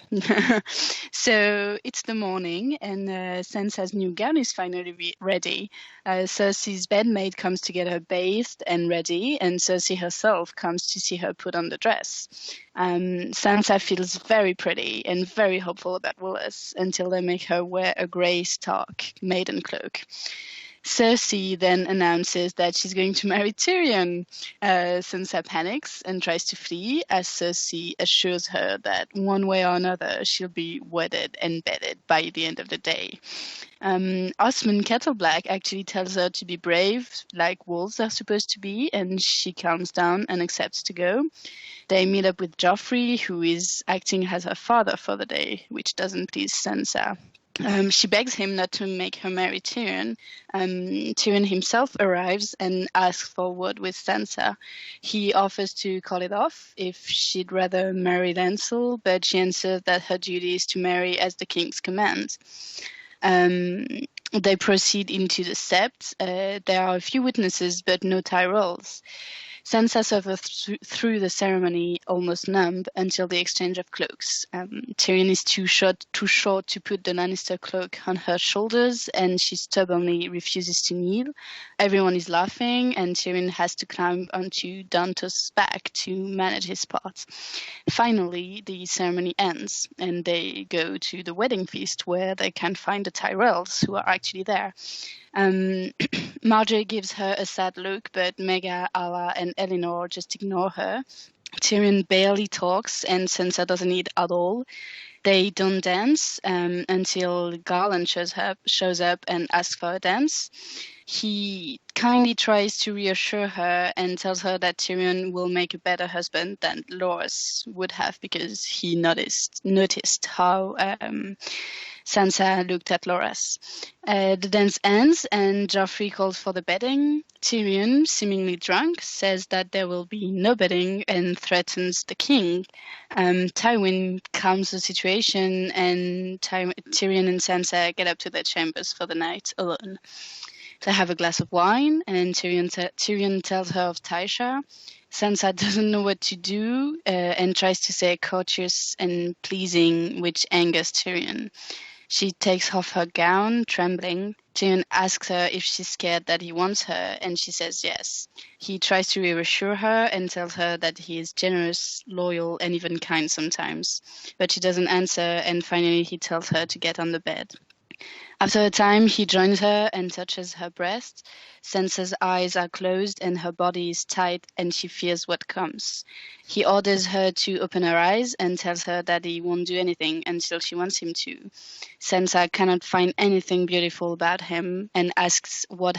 So it's the morning, and Sansa's new gown is finally ready. Cersei's bedmaid comes to get her bathed and ready, and Cersei herself comes to see her put on the dress. Sansa feels very pretty and very hopeful about Willis until they make her wear a grey Stark maiden cloak. Cersei then announces that she's going to marry Tyrion. Sansa panics and tries to flee, as Cersei assures her that one way or another she'll be wedded and bedded by the end of the day. Osmond Kettleblack actually tells her to be brave, like wolves are supposed to be, and she calms down and accepts to go. They meet up with Joffrey, who is acting as her father for the day, which doesn't please Sansa. She begs him not to make her marry Tyrion. Tyrion himself arrives and asks for a word with Sansa. He offers to call it off if she'd rather marry Lancel, but she answers that her duty is to marry as the king's commands. They proceed into the Sept. There are a few witnesses, but no Tyrells. Sansa suffers through the ceremony almost numb until the exchange of cloaks. Tyrion is too short to put the Lannister cloak on her shoulders, and she stubbornly refuses to kneel. Everyone is laughing, and Tyrion has to climb onto Dantos' back to manage his part. Finally, the ceremony ends, and they go to the wedding feast where they can find the Tyrells, who are actually there. Marjorie gives her a sad look, but Mega, Alla, and Elinor just ignore her. Tyrion barely talks, and Sansa doesn't eat at all. They don't dance until Garland shows up and asks for a dance. He kindly tries to reassure her and tells her that Tyrion will make a better husband than Loras would have, because he noticed how Sansa looked at Loras. The dance ends, and Joffrey calls for the bedding. Tyrion, seemingly drunk, says that there will be no bedding and threatens the king. Tywin calms the situation, and Tyrion and Sansa get up to their chambers for the night alone. They have a glass of wine, and Tyrion tells her of Tysha. Sansa doesn't know what to do and tries to say courteous and pleasing, which angers Tyrion. She takes off her gown, trembling. Tyrion asks her if she's scared that he wants her, and she says yes. He tries to reassure her and tells her that he is generous, loyal, and even kind sometimes. But she doesn't answer, and finally he tells her to get on the bed. After a time, he joins her and touches her breast. Sansa's eyes are closed and her body is tight, and she fears what comes. He orders her to open her eyes and tells her that he won't do anything until she wants him to. Sansa cannot find anything beautiful about him and asks what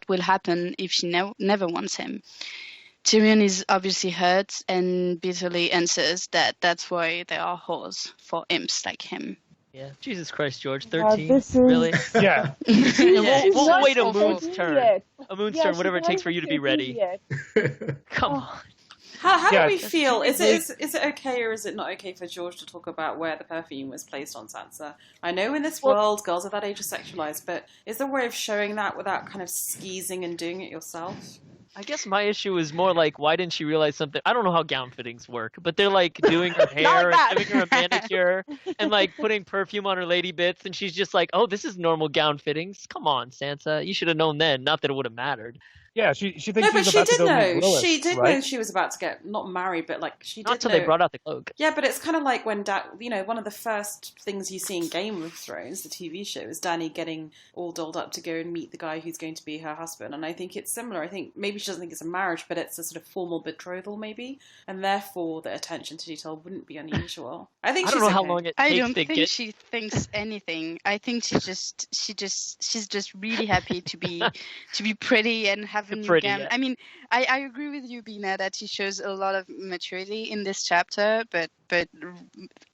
will happen if she never wants him. Tyrion is obviously hurt and bitterly answers that that's why there are whores for imps like him. Yeah, Jesus Christ, George, 13, this is... really? Yeah. We'll wait a moon's turn. Yet. A moon's turn, whatever it takes for you to be ready. Come on. How do we feel? Is it okay or is it not okay for George to talk about where the perfume was placed on Sansa? I know in this world girls of that age are sexualized, but is there a way of showing that without kind of skeezing and doing it yourself? I guess my issue is more like, why didn't she realize something? I don't know how gown fittings work, but they're like doing her hair and giving her a manicure and like putting perfume on her lady bits, and she's just like, oh, this is normal gown fittings. Come on, Sansa. You should have known then. Not that it would have mattered. Yeah, she thinks no, but she's she about did to go know. meet Lilith, She did right? know she was about to get not married, but like she did. Not till know. they brought out the cloak. Yeah, but it's kind of like when one of the first things you see in Game of Thrones, the TV show, is Dany getting all dolled up to go and meet the guy who's going to be her husband. And I think it's similar. I think maybe she doesn't think it's a marriage, but it's a sort of formal betrothal, maybe, and therefore the attention to detail wouldn't be unusual. I don't know how long it takes I don't to think get... she thinks anything. I think she's just really happy to be pretty and have a new gown. Yeah. I mean, I agree with you, Bina, that she shows a lot of maturity in this chapter, but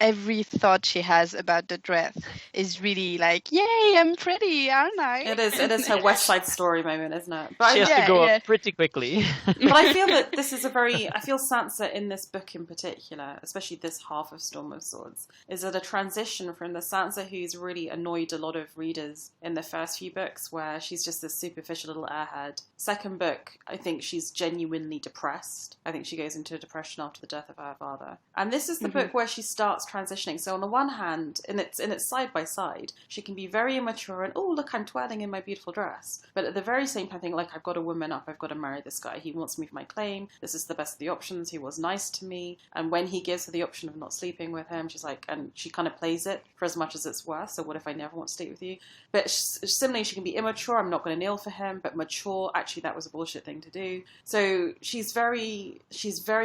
every thought she has about the dress is really like, yay, I'm pretty, aren't I? It is her West Side Story moment, isn't it? But she has to grow up pretty quickly. But I feel that this is I feel Sansa in this book in particular, especially this half of Storm of Swords, is at a transition from the Sansa who's really annoyed a lot of readers in the first few books, where she's just this superficial little airhead. Second book, I think she's genuinely depressed. I think she goes into a depression after the death of her father. And this is the book where she starts transitioning. So on the one hand, in its side by side, she can be very immature and, oh, look, I'm twirling in my beautiful dress. But at the very same time, think, like, I've got to woman up. I've got to marry this guy. He wants me for my claim. This is the best of the options. He was nice to me. And when he gives her the option of not sleeping with him, she's like, and she kind of plays it for as much as it's worth. So what if I never want to sleep with you? But similarly, she can be immature. I'm not going to kneel for him. But mature, actually, that was a bullshit thing to do. So she's very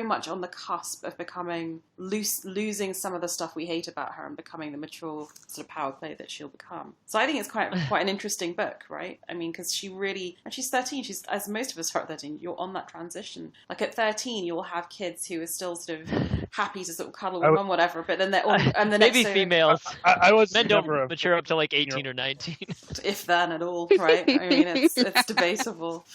much on the cusp of becoming losing some of the stuff we hate about her and becoming the mature sort of power play that she'll become. So I think it's quite an interesting book, right? I mean, because she really, and she's 13. She's, as most of us are at 13, you're on that transition. Like at 13, you'll have kids who are still sort of happy to sort of cuddle with mum, whatever. But then they're all, and the maybe next females. I was men don't mature up to like 18 or 19, if then at all, right? I mean, it's debatable.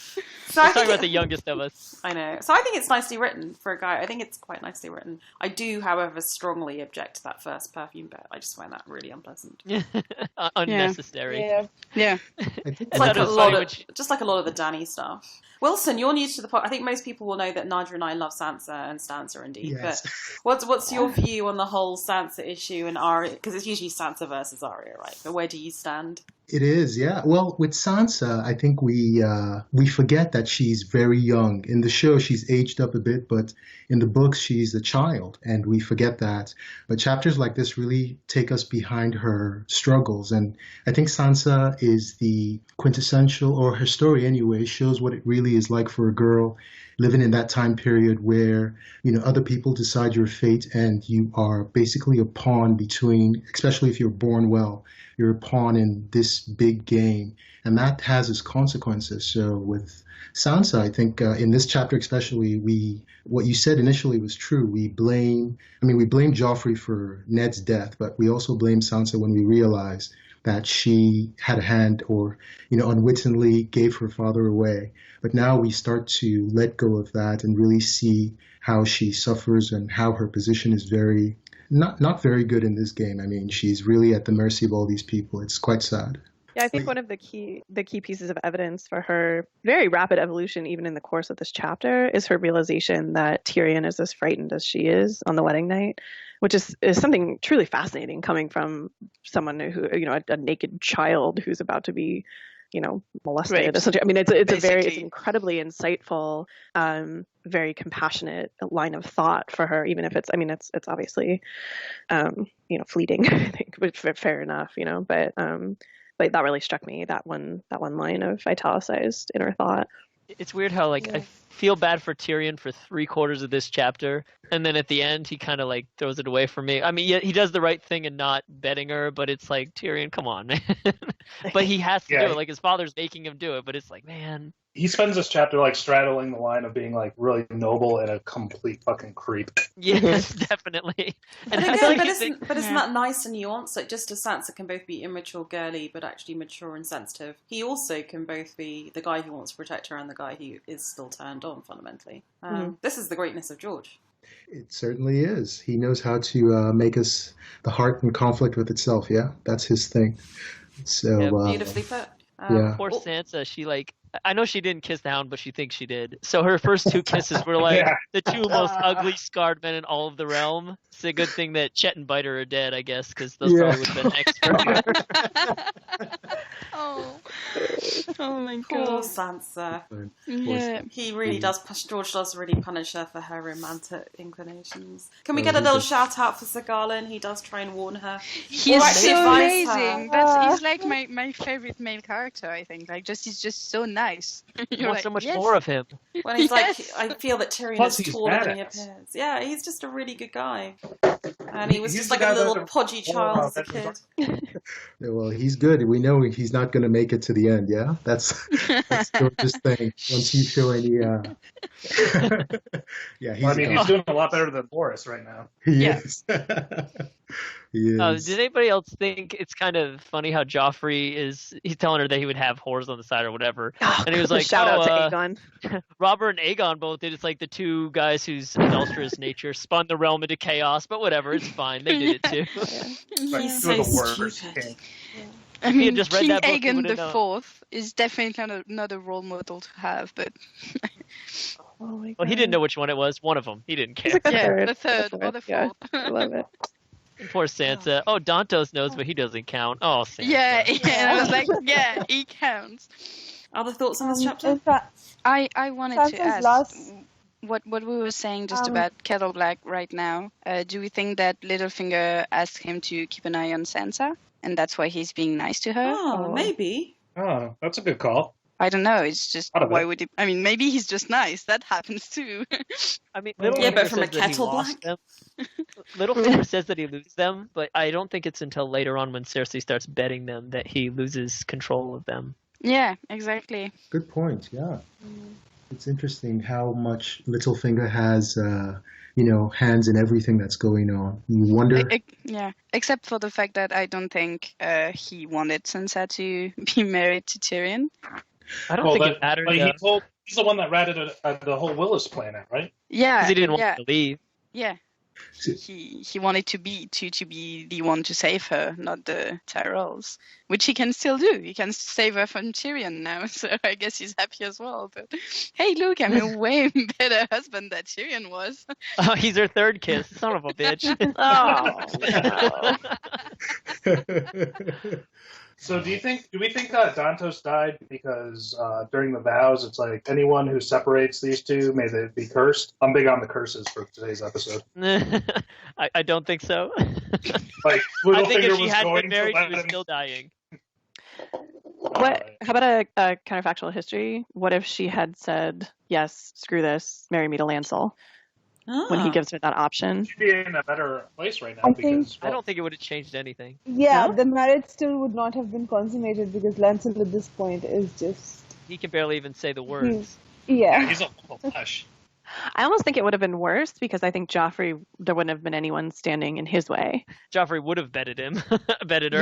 So I'm talking about the youngest of us. I know. So I think it's nicely written for a guy. I think it's quite nicely written. I do, however, strongly object to that first perfume bit. I just find that really unpleasant. Unnecessary. Yeah. It's like a lot of, just like a lot of the Dany stuff. Wilson, you're new to the podcast. I think most people will know that Nadia and I love Sansa and Stanza indeed. Yes. But what's your view on the whole Sansa issue and Arya? Because it's usually Sansa versus Arya, right? But where do you stand? It is, yeah. Well, with Sansa, I think we forget that she's very young. In the show, she's aged up a bit, but in the books, she's a child, and we forget that. But chapters like this really take us behind her struggles, and I think Sansa is the quintessential, or her story anyway, shows what it really is like for a girl living in that time period where, other people decide your fate and you are basically a pawn between, especially if you're born well, you're a pawn in this big game. And that has its consequences. So with Sansa, I think in this chapter especially, what you said initially was true. We blame Joffrey for Ned's death, but we also blame Sansa when we realize that she had a hand or, unwittingly gave her father away. But now we start to let go of that and really see how she suffers and how her position is not very good in this game. I mean, she's really at the mercy of all these people. It's quite sad. Yeah, I think one of the key pieces of evidence for her very rapid evolution, even in the course of this chapter, is her realization that Tyrion is as frightened as she is on the wedding night, which is something truly fascinating coming from someone who, a naked child who's about to be molested. Raped, Essentially, I mean, it's incredibly insightful, very compassionate line of thought for her, even if it's obviously, fleeting, I think, which fair enough, but that really struck me, that one line of italicized inner thought. It's weird how I feel bad for Tyrion for 3/4 of this chapter, and then at the end he kind of throws it away from me. I mean, yeah, he does the right thing in not betting her, but it's like, Tyrion, come on, man. But he has to do it. His father's making him do it, but it's like, man. He spends this chapter straddling the line of being really noble and a complete fucking creep. Yes, definitely. And isn't that nice and nuanced? Just as Sansa can both be immature, girly, but actually mature and sensitive, he also can both be the guy who wants to protect her and the guy who is still turned on fundamentally. This is the greatness of George. It certainly is. He knows how to make us the heart in conflict with itself. Yeah, that's his thing. So beautifully put. Poor Sansa, she I know she didn't kiss the Hound, but she thinks she did. So her first 2 kisses were the 2 most ugly, scarred men in all of the realm. It's a good thing that Chet and Biter are dead, I guess, because those probably would have been next for her. Oh my god. Poor Sansa. Yeah. George does really punish her for her romantic inclinations. Can we get a little shout out for Sir Garland? He does try and warn her. He's so amazing. He's my favorite male character, I think. He's just so nice. You want so much more of him. When he's I feel that Tyrion is taller than he appears. Yeah, he's just a really good guy. And he was just a little podgy child as a kid. Yeah, well, he's good. We know he's not going to make it to the end, yeah? That's George's thing. Once you show any... he's doing a lot better than Boris right now. He is. He is. Did anybody else think it's kind of funny how Joffrey he's telling her that he would have whores on the side or whatever, and he was like, shout out to Aegon. Robert and Aegon both did. It's the 2 guys whose adulterous nature spun the realm into chaos, but whatever, it's fine. They did it too. He's so stupid. I mean, just read King that book, Aegon the Fourth is definitely not a role model to have, but... Well, he didn't know which one it was. One of them. He didn't care. The third or the fourth. Yeah, I love it. Poor Sansa. Oh, Dantos knows, but he doesn't count. Oh, Sansa. Yeah, I was like, he counts. Other thoughts on this chapter? I wanted to ask what we were saying just about Kettle Black right now. Do we think that Littlefinger asked him to keep an eye on Sansa, and that's why he's being nice to her? Oh, maybe. Oh, that's a good call. I don't know. It's just, why would he? I mean, maybe he's just nice. That happens too. I mean, but from a Kettle Black. Littlefinger says that he loses them, but I don't think it's until later on when Cersei starts betting them that he loses control of them. Yeah, exactly. Good point. Yeah, it's interesting how much Littlefinger has, hands in everything that's going on. You wonder. Except for the fact that I don't think he wanted Sansa to be married to Tyrion. I don't think it mattered. He's the one that ratted the whole Willis plan out, right? Yeah, because he didn't want to leave. Yeah, he wanted to be the one to save her, not the Tyrells, which he can still do. He can save her from Tyrion now, so I guess he's happy as well. But hey, look, I'm a way better husband than Tyrion was. Oh, he's her third kiss, son of a bitch. No. So do we think that Dantos died because during the vows it's anyone who separates these two, may they be cursed? I'm big on the curses for today's episode. I don't think so. I think if she hadn't been married, she was still dying. How about a counterfactual history? What if she had said, yes, screw this, marry me to Lancel? When he gives her that option. She'd be in a better place right now I don't think it would have changed anything. Yeah, no? The marriage still would not have been consummated because Lancel at this point is just... He can barely even say the words. He's a little flesh. I almost think it would have been worse because I think Joffrey, there wouldn't have been anyone standing in his way. Joffrey would have betted her.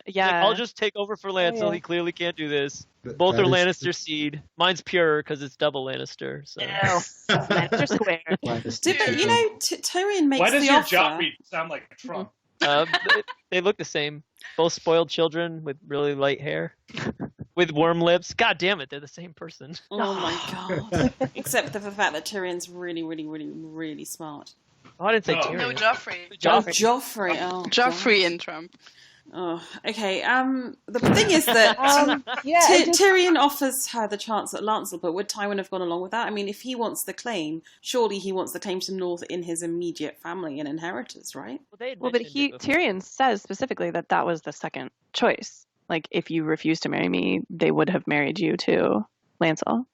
Yeah. I'll just take over for Lancel. He clearly can't do this. Both are Lannister seed. Mine's pure because it's double Lannister. So. Lannister square. Tyrion makes the offer. Why does your Joffrey sound like Trump? They look the same. Both spoiled children with really light hair. With worm lips. God damn it, they're the same person. Oh my god. Except for the fact that Tyrion's really, really, really, really smart. Oh, I didn't say Tyrion. No, Joffrey. Joffrey. Oh, Joffrey and Trump. Oh, okay. The thing is that Tyrion offers her the chance at Lancel, but would Tywin have gone along with that? I mean, if he wants the claim, surely he wants the claim to North in his immediate family and inheritors, right? Well, but Tyrion says specifically that was the second choice. Like, if you refuse to marry me, they would have married you to Lancel.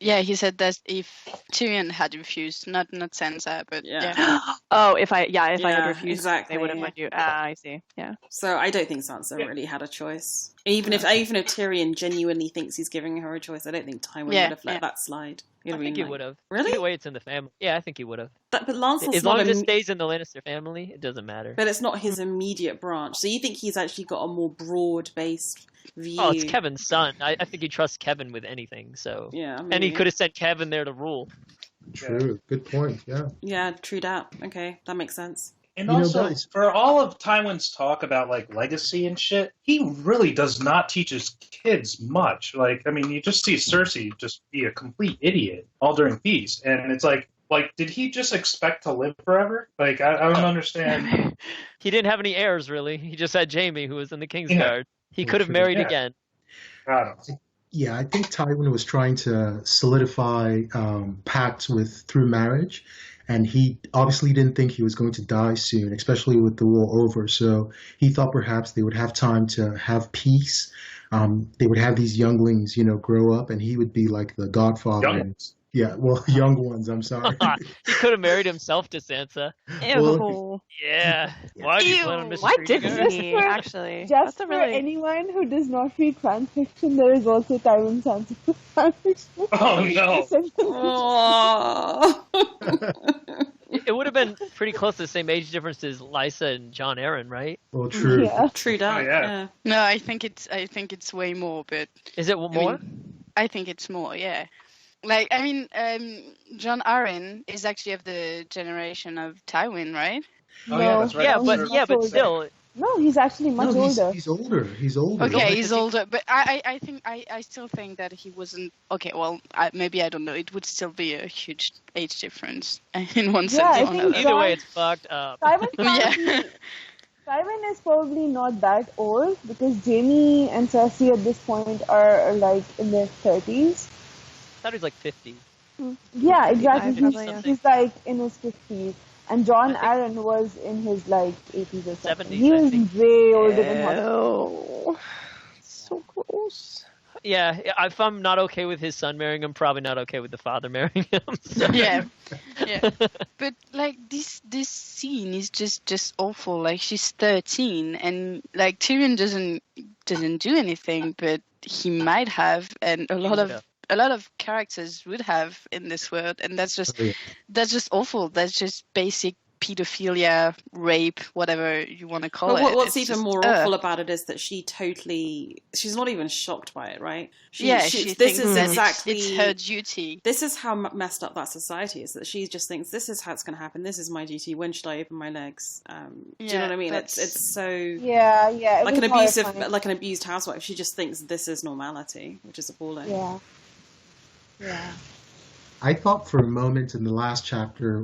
He said that if Tyrion had refused, not Sansa, but if I had refused, exactly, they would have married you. I see. Yeah. So I don't think Sansa really had a choice. Even if Tyrion genuinely thinks he's giving her a choice, I don't think Tywin would have let that slide. I think he would have. Really? Either way, it's in the family. Yeah, I think he would have. But Lancel's as long as it stays in the Lannister family, it doesn't matter. But it's not his immediate branch. So you think he's actually got a more broad-based view? Oh, it's Kevin's son. I think he trusts Kevin with anything. So yeah, and he could have sent Kevin there to rule. True. Good point. Yeah. Yeah. True that. Okay, that makes sense. And also, for all of Tywin's talk about, like, legacy and shit, he really does not teach his kids much. Like, I mean, you just see Cersei just be a complete idiot all during peace. And it's like, did he just expect to live forever? Like, I don't understand. He didn't have any heirs, really. He just had Jaime, who was in the Kingsguard. He could have married again. I don't know. Yeah, I think Tywin was trying to solidify pacts through marriage. And he obviously didn't think he was going to die soon, especially with the war over. So he thought perhaps they would have time to have peace. They would have these younglings, grow up, and he would be like the godfather. Younglings. Yeah, well, young ones, I'm sorry. He could have married himself to Sansa. Ew. Yeah. Why didn't he, actually? Just for anyone who does not read fan fiction, there is also Tywin Sansa fan fiction. Oh, no. It would have been pretty close to the same age difference as Lysa and Jon Arryn, right? Well, true. Yeah. True that. Yeah. No, I think it's way more, but... Is it more? I think it's more, yeah. Like, I mean, Jon Arryn is actually of the generation of Tywin, right? Oh, yeah, that's right. Yeah, but still... No, he's actually much older. He's older. Okay, he's older, but I still think that he wasn't... Okay, well, maybe I don't know. It would still be a huge age difference in one sense or another. Either way, it's fucked up. Tywin is probably not that old because Jaime and Cersei at this point are like in their 30s. I thought he was like 50. Yeah, exactly. He's like in his 50s. And Jon Arryn was in his like 80s or something. 70s, he was way older than her. Oh, so close. Yeah, if I'm not okay with his son marrying him, probably not okay with the father marrying him. So. Yeah. But like this scene is just awful. Like she's 13, and like Tyrion doesn't do anything, but he might have, and a lot of characters would have in this world, and that's just awful. That's just basic pedophilia, rape, whatever you want to call it. What's even more awful about it is that she's not even shocked by it, right? She thinks it's her duty. This is how messed up that society is, that she just thinks this is how it's going to happen. This is my duty. When should I open my legs? Do you know what I mean? It's so like an abused housewife. She just thinks this is normality, which is appalling. Yeah. I thought for a moment in the last chapter,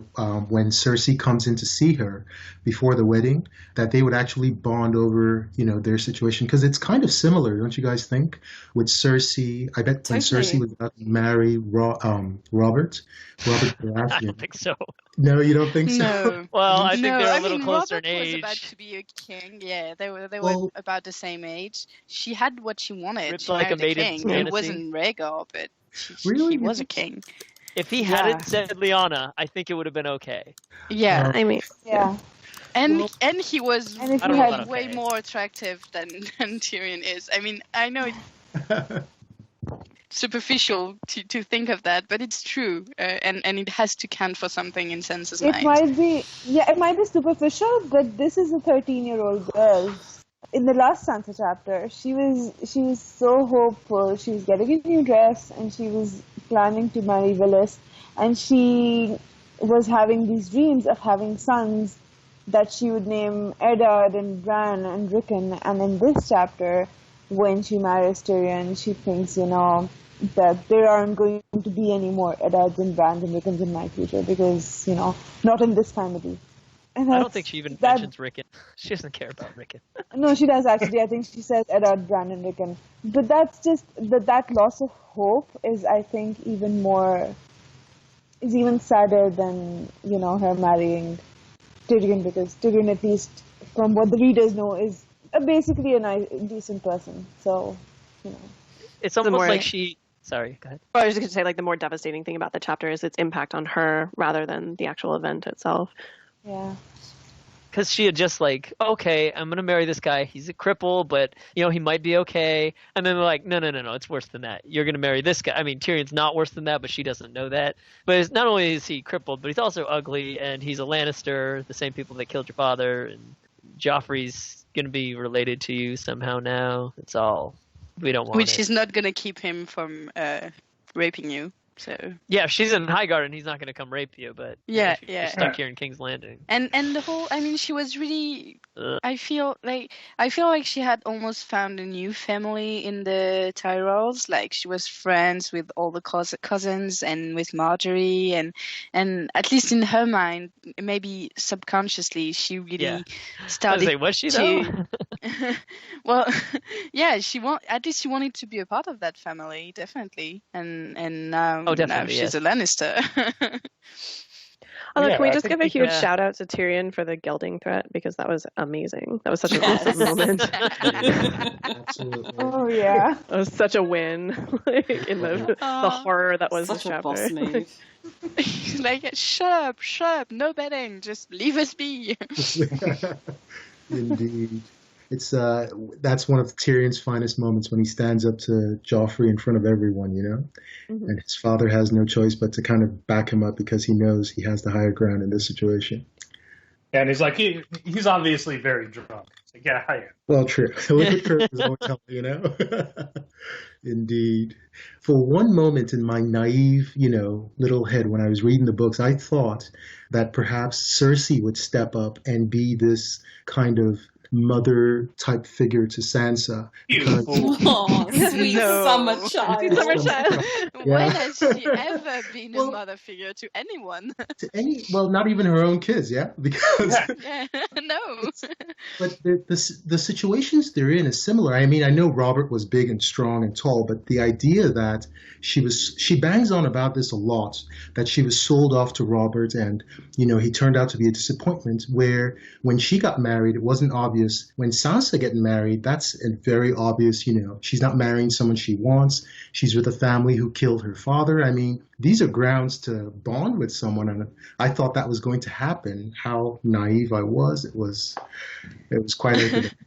when Cersei comes in to see her before the wedding, that they would actually bond over, their situation. Because it's kind of similar, don't you guys think? With Cersei, I bet when Cersei was about to marry Robert Baratheon. I don't think so. No, you don't think so? No. Well, I think they're a little closer Robert in age. Was about to be a king. Yeah, they were about the same age. She had what she wanted. It's she like a maiden king. fantasy. It wasn't Rhaegar, but he was a king. If he hadn't said Lyanna, I think it would have been okay. Yeah, I mean, and he was way okay. more attractive than Tyrion is. I mean, I know it's superficial to think of that, but it's true, and it has to count for something in Sansa's mind. It might be superficial, but this is a 13-year-old girl. In the last Sansa chapter, she was so hopeful. She was getting a new dress, and she was planning to marry Willis, and she was having these dreams of having sons that she would name Eddard and Bran and Rickon. And in this chapter, when she marries Tyrion, she thinks, that there aren't going to be any more Eddards and Brans and Rickons in my future because, not in this family. And I don't think she even mentions Rickon. She doesn't care about Rickon. No, she does actually. I think she says Eddard, Bran, and Rickon. But that's just that loss of hope is, I think, even sadder than her marrying Tyrion, because Tyrion, at least from what the readers know, is basically a nice, decent person. So, it's almost like she. Sorry, go ahead. Well, I was just going to say, like, the more devastating thing about the chapter is its impact on her rather than the actual event itself. Yeah. Because she had just like, okay, I'm going to marry this guy. He's a cripple, but, he might be okay. And then they're like, no, it's worse than that. You're going to marry this guy. I mean, Tyrion's not worse than that, but she doesn't know that. But it's, not only is he crippled, but he's also ugly, and he's a Lannister, the same people that killed your father, and Joffrey's going to be related to you somehow now. It's all, we don't want Which is not going to keep him from raping you. So yeah, if she's in Highgarden, he's not going to come rape you. But yeah, you're stuck here in King's Landing. And the whole, I mean, she was really. I feel like she had almost found a new family in the Tyrells. Like she was friends with all the cousins and with Marjorie, and at least in her mind, maybe subconsciously, she really started. Was she though? Well, yeah, at least she wanted to be a part of that family, definitely, and now. Oh, definitely, now she's a Lannister. Although, can we just give a huge shout out to Tyrion for the gelding threat, because that was amazing. That was such an awesome moment. Absolutely. Oh yeah, that was such a win in the horror that was such this a chapter. boss move. He's like, shut up, no betting, just leave us be. Indeed. It's that's one of Tyrion's finest moments, when he stands up to Joffrey in front of everyone, Mm-hmm. and his father has no choice but to kind of back him up, because he knows he has the higher ground in this situation. And he's like, he's obviously very drunk. It's like, yeah, I am. Well, true. Liquid courage won't help, Indeed. For one moment in my naive, little head when I was reading the books, I thought that perhaps Cersei would step up and be this kind of mother type figure to Sansa. Oh, sweet summer child. When has she ever been a mother figure to anyone? Not even her own kids, because no. But the situations they're in is similar. I mean, I know Robert was big and strong and tall, but the idea that she bangs on about this a lot, that she was sold off to Robert, and he turned out to be a disappointment, where when she got married, it wasn't obvious. When Sansa getting married, that's a very obvious, she's not marrying someone she wants. She's with a family who killed her father. I mean, these are grounds to bond with someone, and I thought that was going to happen. How naive I was. It was quite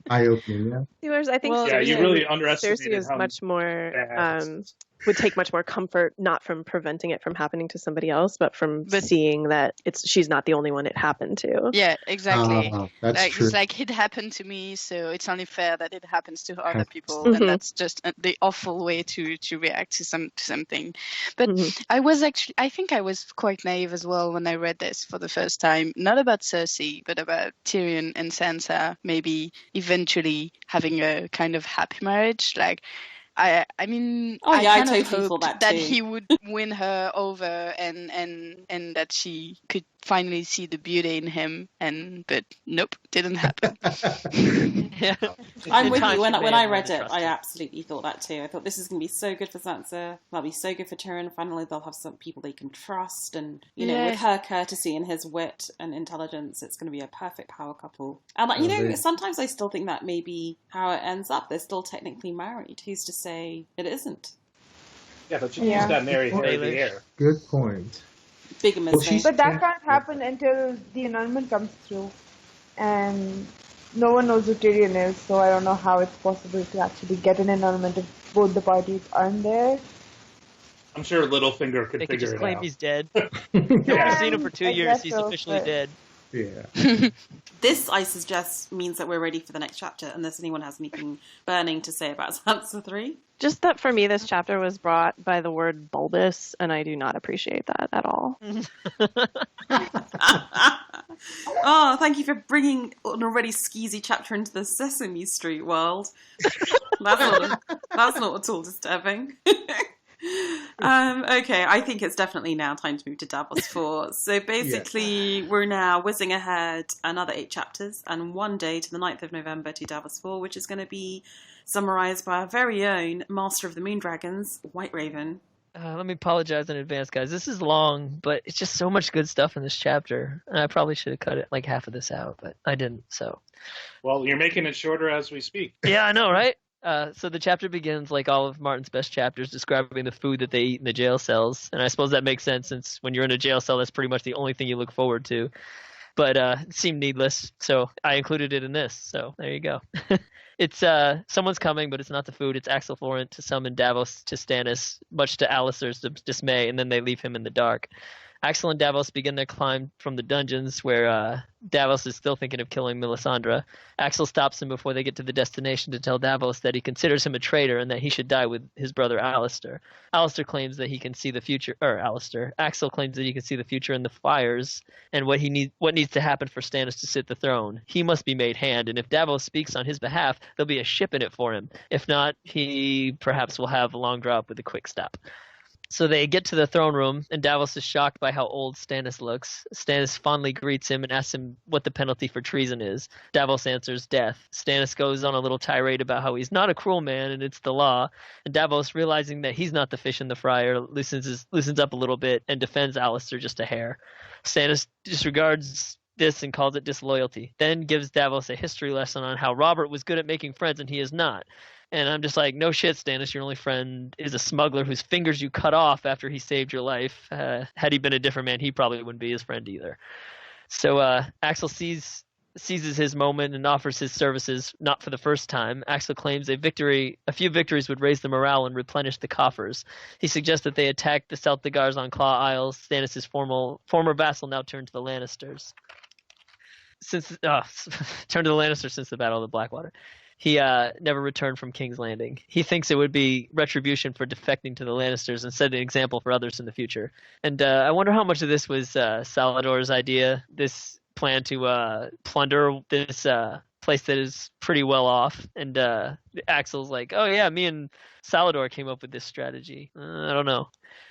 eye-opening, I think you really underestimated Cersei is much more would take much more comfort, not from preventing it from happening to somebody else, but from seeing that she's not the only one it happened to. Yeah, exactly. That's true. It's like it happened to me, so it's only fair that it happens to other people, and that's just the awful way to react to something. But I think I was quite naive as well when I read this for the first time, not about Cersei, but about Tyrion and Sansa maybe eventually having a kind of happy marriage. Like, I totally feel that too. He would win her over, and that she could finally see the beauty in him, but nope, didn't happen. I'm with you. When I read it, I absolutely thought that too. I thought this is going to be so good for Sansa. That'll be so good for Tyrion. Finally, they'll have some people they can trust, and with her courtesy and his wit and intelligence, it's going to be a perfect power couple. And sometimes I still think that may be how it ends up. They're still technically married. Who's to say it isn't? Yeah, but she just got married in the air. Good point. Big mistake. But that can't happen until the annulment comes through, and no one knows who Tyrion is, so I don't know how it's possible to actually get an annulment if both the parties aren't there. I'm sure Littlefinger could figure it out. They could just claim he's dead. Yeah, We've seen him for 2 years. He's officially dead. Yeah. This, I suggest, means that we're ready for the next chapter, unless anyone has anything burning to say about Sansa 3. Just that for me, this chapter was brought by the word bulbous, and I do not appreciate that at all. Oh, thank you for bringing an already skeezy chapter into the Sesame Street world. That's not at all disturbing. Okay, I think it's definitely now time to move to Davos 4. So basically, we're now whizzing ahead another 8 chapters and 1 day to the 9th of November to Davos 4, which is going to be summarised by our very own Master of the Moondragons, Whiteraven. Let me apologize in advance, guys. This is long, but it's just so much good stuff in this chapter. And I probably should have cut it like half of this out, but I didn't, so. Well, you're making it shorter as we speak. Yeah, I know, right? So the chapter begins like all of Martin's best chapters, describing the food that they eat in the jail cells. And I suppose that makes sense since when you're in a jail cell, that's pretty much the only thing you look forward to. But it seemed needless, so I included it in this. So there you go. It's someone's coming, but it's not the food. It's Axel Florent to summon Davos to Stannis, much to Alistair's dismay, and then they leave him in the dark. Axel and Davos begin their climb from the dungeons where Davos is still thinking of killing Melisandre. Axel stops him before they get to the destination to tell Davos that he considers him a traitor and that he should die with his brother Alistair. Axel claims that he can see the future in the fires and what needs to happen for Stannis to sit the throne. He must be made hand, and if Davos speaks on his behalf, there'll be a ship in it for him. If not, he perhaps will have a long drop with a quick stop. So they get to the throne room, and Davos is shocked by how old Stannis looks. Stannis fondly greets him and asks him what the penalty for treason is. Davos answers death. Stannis goes on a little tirade about how he's not a cruel man and it's the law. And Davos, realizing that he's not the fish in the fryer, loosens up a little bit and defends Alistair just a hair. Stannis disregards this and calls it disloyalty. Then gives Davos a history lesson on how Robert was good at making friends and he is not. And I'm just like, no shit, Stannis, your only friend is a smuggler whose fingers you cut off after he saved your life. Had he been a different man, he probably wouldn't be his friend either. So Axel seizes his moment and offers his services, not for the first time. Axel claims a few victories would raise the morale and replenish the coffers. He suggests that they attack the Celtigars on Claw Isles. Stannis' former vassal now turned to the Lannisters. Since the Battle of the Blackwater. He never returned from King's Landing. He thinks it would be retribution for defecting to the Lannisters and set an example for others in the future. And I wonder how much of this was Salador's idea, this plan to plunder this place that is pretty well off. And Axel's like, oh yeah, me and Salador came up with this strategy. I don't know.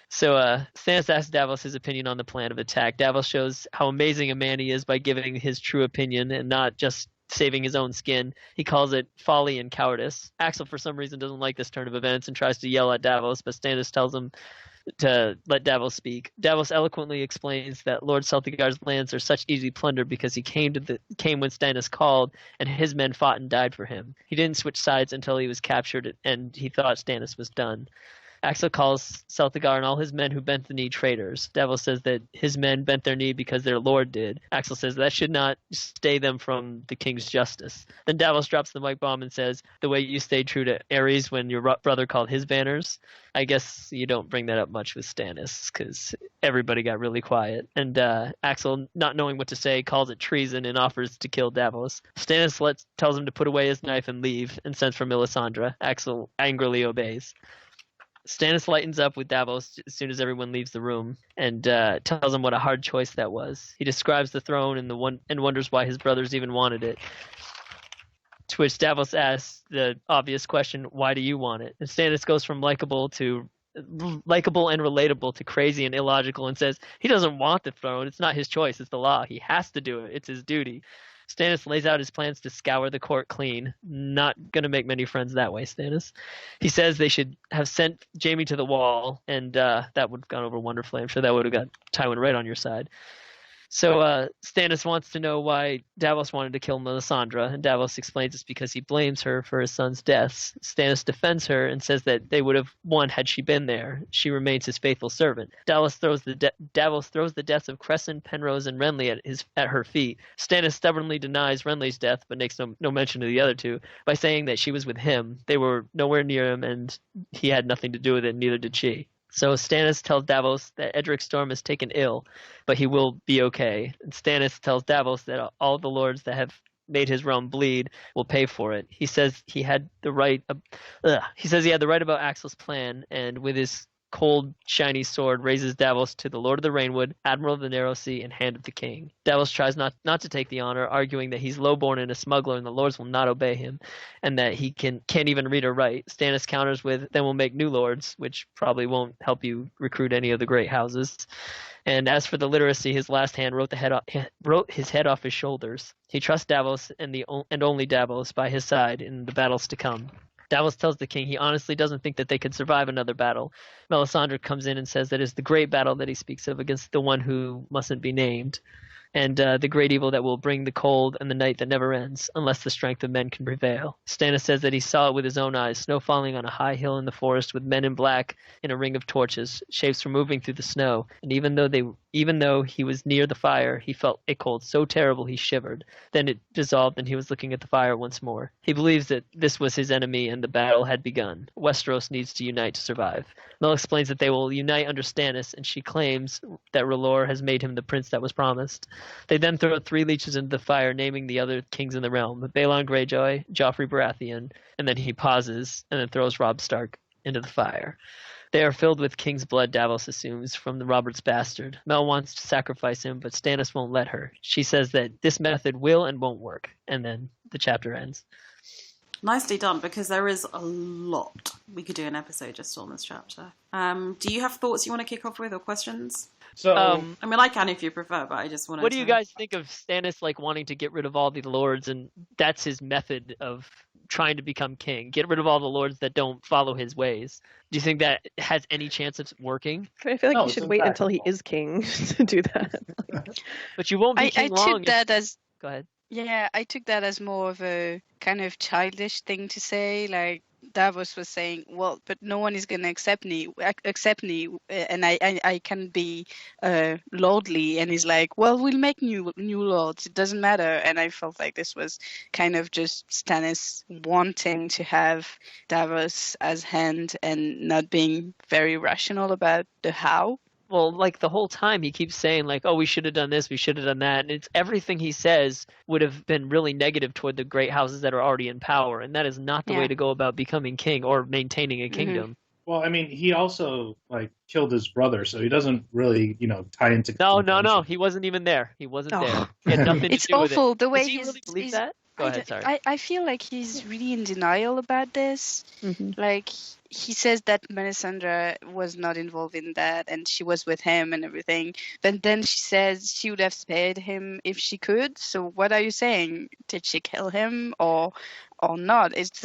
So Stannis asks Davos his opinion on the plan of attack. Davos shows how amazing a man he is by giving his true opinion and not just saving his own skin. He calls it folly and cowardice. Axel, for some reason, doesn't like this turn of events and tries to yell at Davos, but Stannis tells him to let Davos speak. Davos eloquently explains that Lord Celtigar's lands are such easy plunder because he came when Stannis called, and his men fought and died for him. He didn't switch sides until he was captured, and he thought Stannis was done. Axel calls Celtigar and all his men who bent the knee traitors. Davos says that his men bent their knee because their lord did. Axel says that should not stay them from the king's justice. Then Davos drops the mic bomb and says, the way you stayed true to Ares when your brother called his banners. I guess you don't bring that up much with Stannis because everybody got really quiet. And Axel, not knowing what to say, calls it treason and offers to kill Davos. Stannis tells him to put away his knife and leave and sends for Melisandre. Axel angrily obeys. Stannis lightens up with Davos as soon as everyone leaves the room and tells him what a hard choice that was. He describes the throne and wonders why his brothers even wanted it. To which Davos asks the obvious question, why do you want it? And Stannis goes from likable and relatable to crazy and illogical and says he doesn't want the throne. It's not his choice. It's the law. He has to do it. It's his duty. Stannis lays out his plans to scour the court clean. Not going to make many friends that way, Stannis. He says they should have sent Jaime to the wall, and that would have gone over wonderfully. I'm sure that would have got Tywin right on your side. So Stannis wants to know why Davos wanted to kill Melisandre, and Davos explains it's because he blames her for his son's deaths. Stannis defends her and says that they would have won had she been there. She remains his faithful servant. Davos throws the deaths of Cresson, Penrose, and Renly at her feet. Stannis stubbornly denies Renly's death, but makes no mention of the other two, by saying that she was with him. They were nowhere near him, and he had nothing to do with it, neither did she. So Stannis tells Davos that Edric Storm is taken ill, but he will be okay. And Stannis tells Davos that all the lords that have made his realm bleed will pay for it. He says he had the right about Axel's plan, and with his cold, shiny sword, raises Davos to the Lord of the Rainwood, Admiral of the Narrow Sea, and Hand of the King. Davos tries not to take the honor, arguing that he's lowborn and a smuggler and the lords will not obey him, and that he can't even read or write. Stannis counters with, then we'll make new lords, which probably won't help you recruit any of the great houses. And as for the literacy, his last hand wrote his head off his shoulders. He trusts Davos and only Davos by his side in the battles to come. Davos tells the king he honestly doesn't think that they could survive another battle. Melisandre comes in and says that it's the great battle that he speaks of against the one who mustn't be named, and the great evil that will bring the cold and the night that never ends, unless the strength of men can prevail. Stannis says that he saw it with his own eyes, snow falling on a high hill in the forest with men in black in a ring of torches, shapes were moving through the snow, and even though he was near the fire, he felt a cold so terrible he shivered. Then it dissolved and he was looking at the fire once more. He believes that this was his enemy and the battle had begun. Westeros needs to unite to survive. Mel explains that they will unite under Stannis, and she claims that R'hllor has made him the prince that was promised. They then throw 3 leeches into the fire, naming the other kings in the realm, Balon Greyjoy, Joffrey Baratheon, and then he pauses and then throws Robb Stark into the fire. They are filled with king's blood, Davos assumes, from the Robert's bastard. Mel wants to sacrifice him, but Stannis won't let her. She says that this method will and won't work, and then the chapter ends. Nicely done, because there is a lot. We could do an episode just on this chapter. Do you have thoughts you want to kick off with or questions? So, I mean, I can if you prefer, but I just want to... What do you guys think of Stannis wanting to get rid of all the lords, and that's his method of trying to become king? Get rid of all the lords that don't follow his ways. Do you think that has any chance of working? I feel like you should wait until he is king to do that. But you won't be king long. I took that as... Go ahead. Yeah, I took that as more of a kind of childish thing to say. Like Davos was saying, well, but no one is going to accept me, and I can be lordly. And he's like, well, we'll make new lords. It doesn't matter. And I felt like this was kind of just Stannis wanting to have Davos as hand and not being very rational about the how. Well, the whole time he keeps saying oh, we should have done this, we should have done that. And it's everything he says would have been really negative toward the great houses that are already in power. And that is not the way to go about becoming king or maintaining a kingdom. Well, I mean, he also killed his brother, so he doesn't really, tie into... No. He wasn't even there. He wasn't there. He had nothing to do with it. It's awful the way Does he really believe that? Go ahead, sorry. I feel like he's really in denial about this. Mm-hmm. He says that Melisandre was not involved in that and she was with him and everything. But then she says she would have spared him if she could. So what are you saying? Did she kill him or not? It's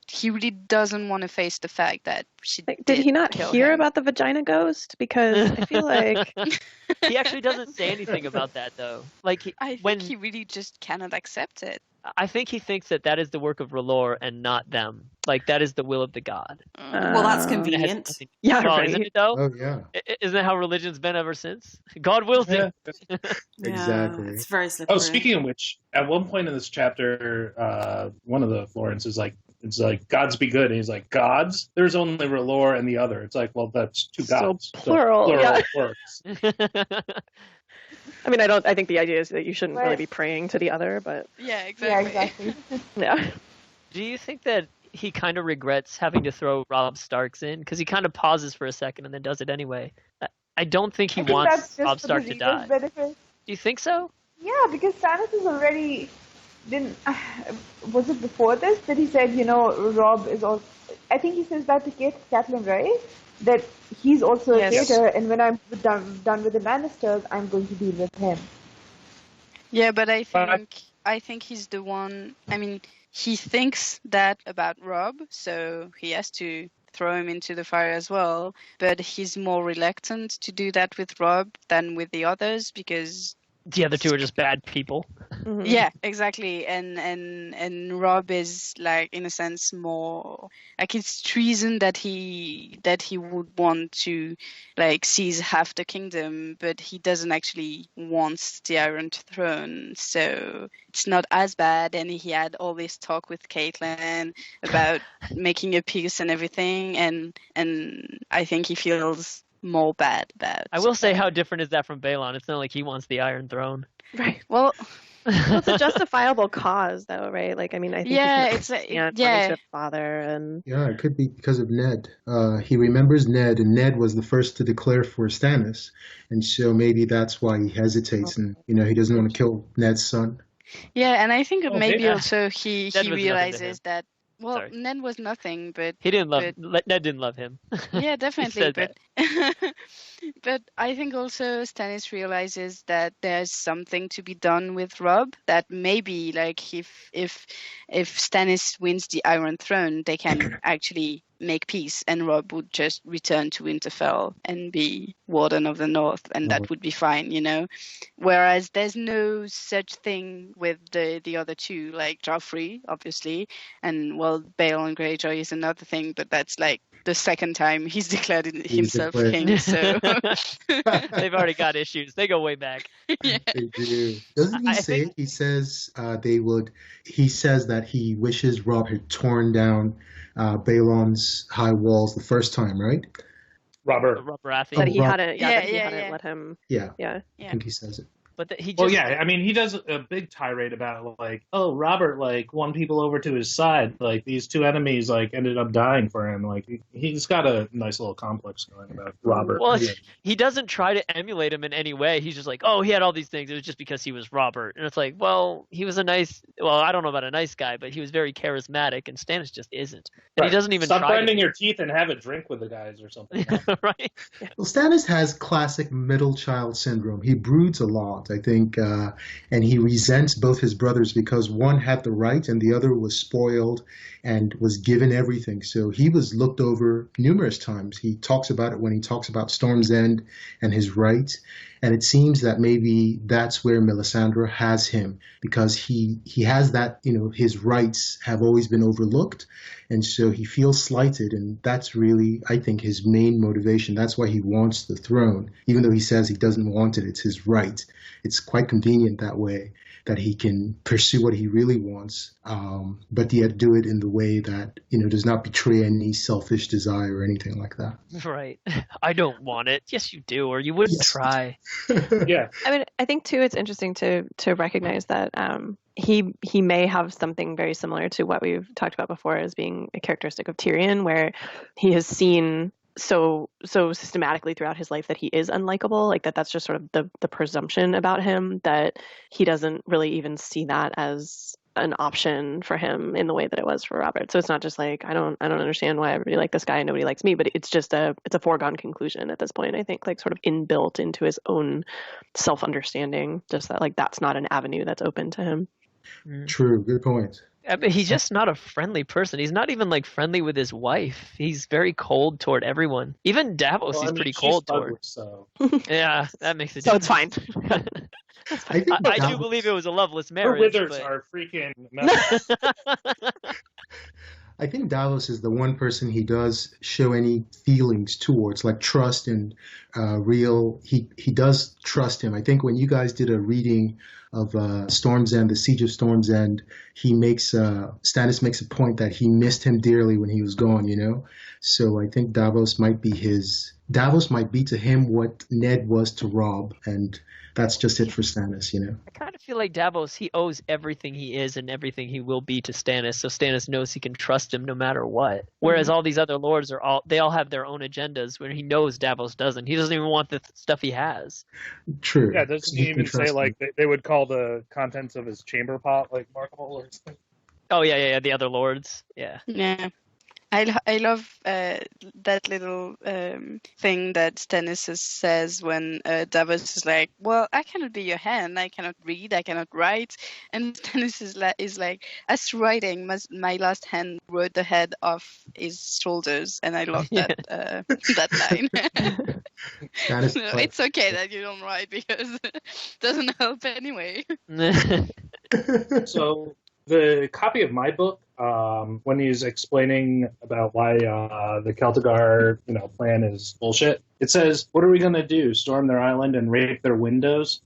he really doesn't want to face the fact that she did he not hear him. About the vagina ghost? Because I feel like... He actually doesn't say anything about that, though. I think he really just cannot accept it. I think he thinks that is the work of R'hllor and not them. That is the will of the god. Well, that's convenient. Yeah, right. Isn't it, though? Oh, yeah. Isn't that how religion's been ever since? God wills it. Exactly. It's very slippery. Oh, speaking of which, at one point in this chapter, one of the Florents is it's gods be good. And he's like, gods? There's only R'hllor and the other. It's well, that's 2 gods. So plural. Plural works. I mean, I think the idea is that you shouldn't really be praying to the other, but... Yeah, exactly. Yeah. Do you think that he kind of regrets having to throw Robb Starks in? Because he kind of pauses for a second and then does it anyway. I don't think he wants Robb Stark to die. Benefit. Do you think so? Yeah, because Stannis is already... Was it before this that he said, Robb is also... I think he says that to Catelyn, right? That he's also a traitor, and when I'm done with the Lannisters, I'm going to deal with him. Yeah, but I think he's the one... I mean, he thinks that about Robb, so he has to throw him into the fire as well. But he's more reluctant to do that with Robb than with the others because... The other 2 are just bad people. Mm-hmm. Yeah, exactly. And Robb is in a sense more it's treason that he would want to seize half the kingdom, but he doesn't actually want the Iron Throne. So it's not as bad. And he had all this talk with Catelyn about making a peace and everything. And I think he feels more bad. I will say, how different is that from Balon? It's not like he wants the Iron Throne. Right. Well, it's a justifiable cause, though, right? Like, I mean, I think it's ownership father, and it could be because of Ned. He remembers Ned, and Ned was the first to declare for Stannis, and so maybe that's why he hesitates, and he doesn't want to kill Ned's son. Yeah, and I think maybe also he realizes that. Well, Sorry. Ned was nothing, but he didn't love. Ned didn't love him. Yeah, definitely. But I think also Stannis realizes that there's something to be done with Robb. That maybe, like, if Stannis wins the Iron Throne, they can actually make peace, and Robb would just return to Winterfell and be Warden of the North, and that would be fine, Whereas there's no such thing with the other two, like Joffrey, obviously, and Balon Greyjoy is another thing, but that's like the second time he's declared himself king, so they've already got issues. They go way back. Yeah. They do. Doesn't he say? He says they would. He says that he wishes Robb had torn down Balon's high walls the first time, right? Robert Baratheon. That he hadn't let him. Yeah. I think he says it. But he just... Well, yeah, I mean, he does a big tirade about, like, oh, Robert, like, won people over to his side. Like, these two enemies, like, ended up dying for him. Like, he's got a nice little complex going about Robert. Well, he doesn't try to emulate him in any way. He's just like, oh, he had all these things. It was just because he was Robert. And it's like, well, he was I don't know about a nice guy, but he was very charismatic, and Stannis just isn't. And he doesn't even Stop grinding your teeth and have a drink with the guys or something. Right? Well, Stannis has classic middle child syndrome. He broods a lot, I think, and he resents both his brothers because one had the right and the other was spoiled and was given everything. So he was looked over numerous times. He talks about it when he talks about Storm's End and his right. And it seems that maybe that's where Melisandre has him, because he has that, his rights have always been overlooked. And so he feels slighted. And that's really, I think, his main motivation. That's why he wants the throne, even though he says he doesn't want it. It's his right. It's quite convenient that way, that he can pursue what he really wants, but yet do it in the way that, does not betray any selfish desire or anything like that. Right. I don't want it. Yes, you do, or you wouldn't try. Yeah. I mean, I think, too, it's interesting to recognize that he may have something very similar to what we've talked about before as being a characteristic of Tyrion, where he has seen so systematically throughout his life that he is unlikable, like that's just sort of the presumption about him, that he doesn't really even see that as an option for him in the way that it was for Robert. So it's not just like, I don't understand why everybody liked this guy and nobody likes me, but it's just it's a foregone conclusion at this point, I think, like sort of inbuilt into his own self-understanding, just that like that's not an avenue that's open to him. True, good point. I mean, he's just not a friendly person. He's not even like friendly with his wife. He's very cold toward everyone. Even Davos, he's pretty cold toward. So. Yeah, that makes it. So it's fine. I do believe it was a loveless marriage. Her withers are freaking. I think Davos is the one person he does show any feelings towards, like trust and real. He does trust him. I think when you guys did a reading of Storm's End, the Siege of Storm's End, Stannis makes a point that he missed him dearly when he was gone. So I think Davos might be to him what Ned was to Robb, and that's just it for Stannis, I kind of feel like Davos, he owes everything he is and everything he will be to Stannis, so Stannis knows he can trust him no matter what. Whereas all these other lords they all have their own agendas, where he knows Davos doesn't. He doesn't even want the stuff he has. True. Yeah, doesn't he even say like they would call the contents of his chamber pot like markable or something? Oh yeah, the other lords. Yeah. Yeah. I love that little thing that Stannis says when Davos is like, well, I cannot be your hand. I cannot read. I cannot write. And Stannis is like, as writing, my last hand wrote the head off his shoulders. And I love that line. It's okay that you don't write because it doesn't help anyway. So the copy of my book, when he's explaining about why the Celtigar, plan is bullshit, it says, "What are we gonna do? Storm their island and rape their windows?"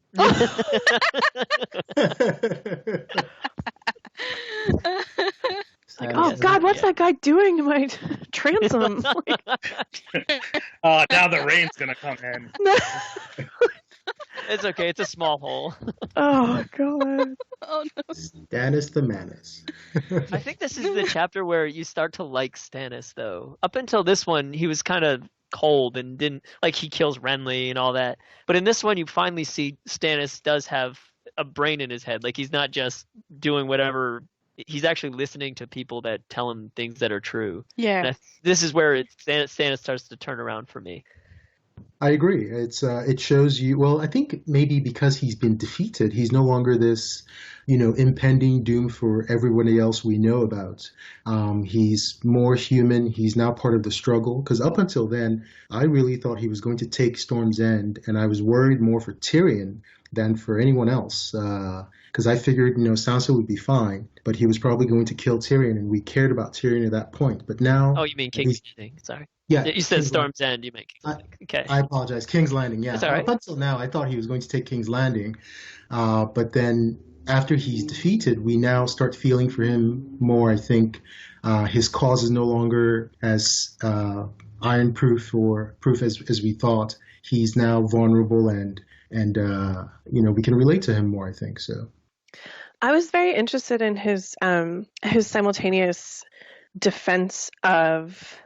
Like, oh God, what's that guy doing to my transom? Now the rain's gonna come in. It's okay. It's a small hole. Oh God. Oh no. Stannis the Manus. I think this is the chapter where you start to like Stannis, though. Up until this one, he was kind of cold and didn't like he kills Renly and all that. But in this one, you finally see Stannis does have a brain in his head. Like he's not just doing whatever. He's actually listening to people that tell him things that are true. Yeah. This is where Stannis starts to turn around for me. I agree. It shows you. Well, I think maybe because he's been defeated, he's no longer this, impending doom for everybody else we know about. He's more human. He's now part of the struggle. Because up until then, I really thought he was going to take Storm's End, and I was worried more for Tyrion than for anyone else. Because I figured, Sansa would be fine, but he was probably going to kill Tyrion, and we cared about Tyrion at that point. But now, oh, you mean King's Landing? Sorry. Yeah, you said Storm's End. You mean King's Landing? Okay. I apologize. King's Landing. Yeah. That's all right. Up until now, I thought he was going to take King's Landing, but then after he's defeated, we now start feeling for him more. I think his cause is no longer as iron-proof or proof as we thought. He's now vulnerable, and we can relate to him more. I think so. I was very interested in his simultaneous defense of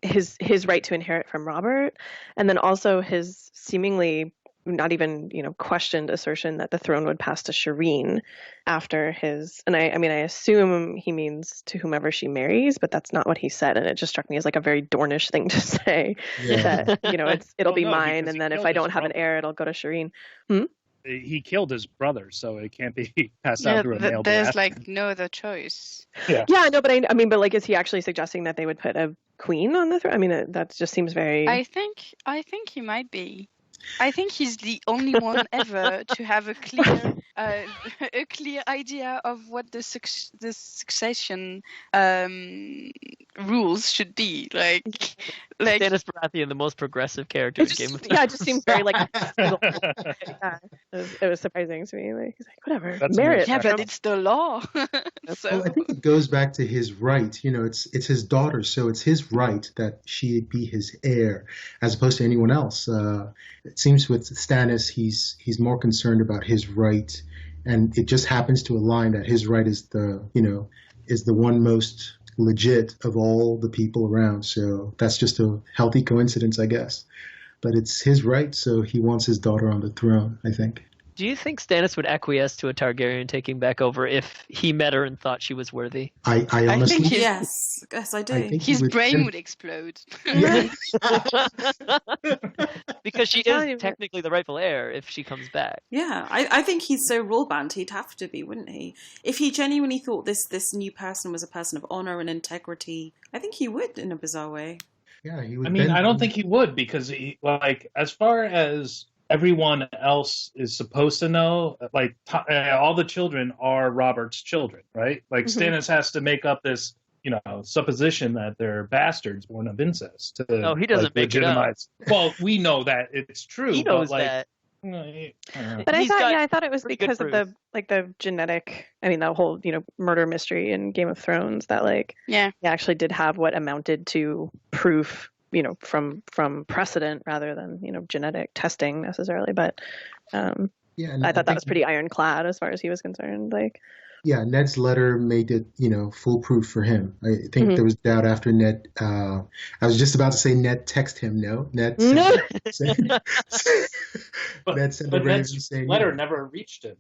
his right to inherit from Robert, and then also his seemingly not even questioned assertion that the throne would pass to Shireen after his. And I assume he means to whomever she marries, but that's not what he said, and it just struck me as like a very Dornish thing to say. Yeah. That it'll be mine, and then if I don't have an heir, it'll go to Shireen. He killed his brother, so it can't be passed out through a male. There's like no other choice. Yeah. Yeah, no, but but is he actually suggesting that they would put a queen on the throne? That just seems very. I think he might be. I think he's the only one ever to have a clear idea of what the succession rules should be. Like Stannis Baratheon, the most progressive character in Game of Thrones. Yeah, it just seems very like. It was surprising to me. Like he's like, whatever, That's merit. Yeah, but it's the law. So Well, I think it goes back to his right. It's his daughter, so it's his right that she be his heir, as opposed to anyone else. It seems with Stannis, he's more concerned about his right, and it just happens to align that his right is the one most legit of all the people around. So that's just a healthy coincidence, I guess. But it's his right, so he wants his daughter on the throne, I think. Do you think Stannis would acquiesce to a Targaryen taking back over if he met her and thought she was worthy? I honestly think yes, I do. his brain would explode. Yeah. Because she is technically the rightful heir if she comes back. Yeah, I think he's so rule-bound he'd have to be, wouldn't he? If he genuinely thought this new person was a person of honor and integrity, I think he would in a bizarre way. Yeah, he would. I mean, I don't think he would, because as far as everyone else is supposed to know, all the children are Robert's children, right? Like Stannis has to make up this, supposition that they're bastards born of incest. No, he doesn't make it up. Well, we know that it's true. He knows that. But I thought it was because of the genetic. I mean, the whole murder mystery in Game of Thrones that he actually did have what amounted to proof. From precedent rather than genetic testing necessarily. But I thought that was pretty ironclad as far as he was concerned. Yeah, Ned's letter made it, foolproof for him. I think there was doubt after Ned. I was just about to say Ned text him. No, Ned. Ned sent but Ned's letter never reached him.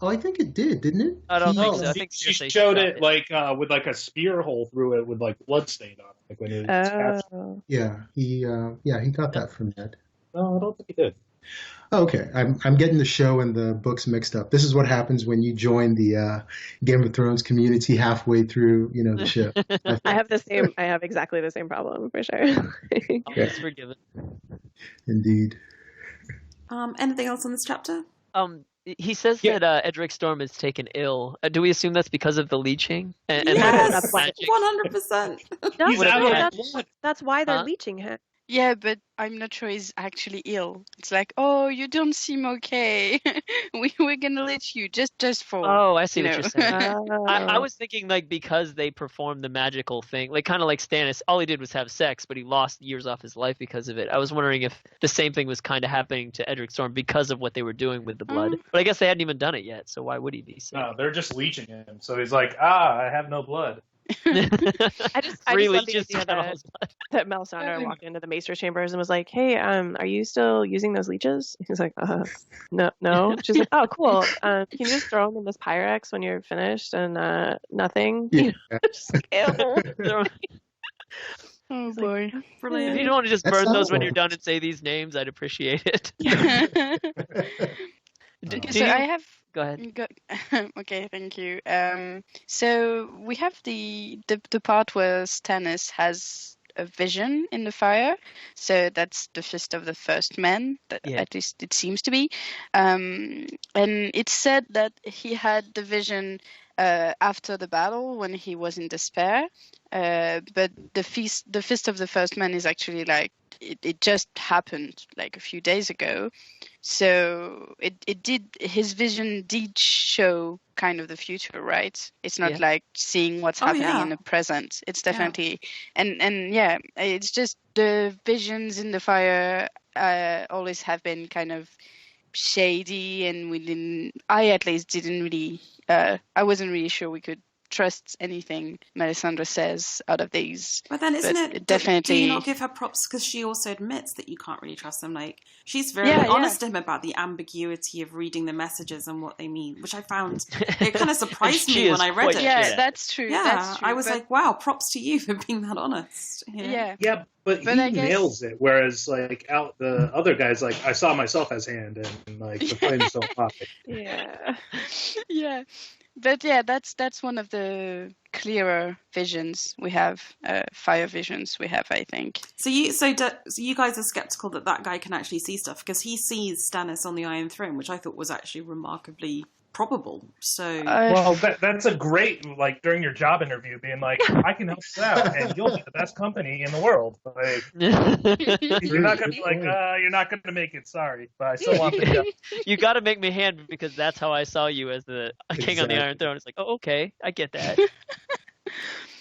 Oh, I think it did, didn't it? I don't think so. I think she showed it with a spear hole through it with blood stain on it. When it was yeah, he got that from Ned. No, I don't think he did. Oh, okay, I'm getting the show and the books mixed up. This is what happens when you join the Game of Thrones community halfway through, the show. I have exactly the same problem for sure. Always forgiven. Indeed. Anything else on this chapter? He says that Edric Storm is taken ill. Do we assume that's because of the leeching? Yes, 100%. That's why they're leeching him. Yeah, but I'm not sure he's actually ill. It's like, oh, you don't seem okay. We're gonna let you just for. Oh, I see what you're saying. Oh. I was thinking like because they performed the magical thing, like kind of like Stannis. All he did was have sex, but he lost years off his life because of it. I was wondering if the same thing was kind of happening to Edric Storm because of what they were doing with the blood. But I guess they hadn't even done it yet, so why would he be sick? No, they're just leeching him. So he's like, I have no blood. I just love the idea that Melisandre walked into the Maester chambers and was like, "Hey, are you still using those leeches?" He's like, no. She's like, "Oh, cool. Can you just throw them in this Pyrex when you're finished?" And nothing. Yeah. Just like, ew. Oh boy! If you don't want to just burn those when you're done and say these names, I'd appreciate it. So I have. Go ahead. Okay, thank you. So we have the part where Stannis has a vision in the fire. So that's the fist of the first man, at least it seems to be. And it's said that he had the vision after the battle when he was in despair. But the fist of the first man is actually like, it just happened like a few days ago. So his vision did show kind of the future, right? It's not like seeing what's happening in the present. It's definitely, and it's just the visions in the fire always have been kind of shady, and I at least didn't really, I wasn't really sure we could trust anything Melisandre says out of these. But then isn't it definitely? Do you not give her props because she also admits that you can't really trust them? Like, she's very honest to him about the ambiguity of reading the messages and what they mean, which I found it kind of surprised me when I read it. Yeah, that's true. Yeah, that's true, I was like, wow, props to you for being that honest. Yeah, but he nails it. Whereas like out the other guys, like I saw myself as hand, and like the flames don't pop. Yeah. But yeah, that's one of the clearer visions we have, fire visions we have, I think. So you guys are skeptical that guy can actually see stuff because he sees Stannis on the Iron Throne, which I thought was actually remarkably probable. So well, that's a great, like, during your job interview, being like, I can help you out, and you'll be the best company in the world. Like, you're not gonna be like, you're not gonna make it. Sorry, but I still want the job. You got to make me hand because that's how I saw you as the king on the Iron Throne. It's like, oh, okay, I get that.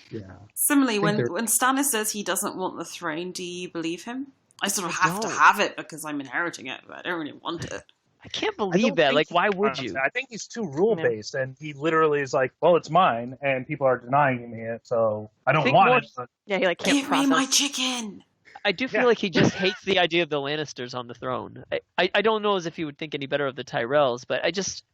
Yeah. Similarly, when Stannis says he doesn't want the throne, do you believe him? I sort of have to have it because I'm inheriting it, but I don't really want it. I can't believe that. Like, why would you? I think he's too rule-based, and he literally is like, well, it's mine, and people are denying me it, so I don't want it. But... Yeah, he like can't Give me my chicken! I do feel like he just hates the idea of the Lannisters on the throne. I don't know as if he would think any better of the Tyrells, but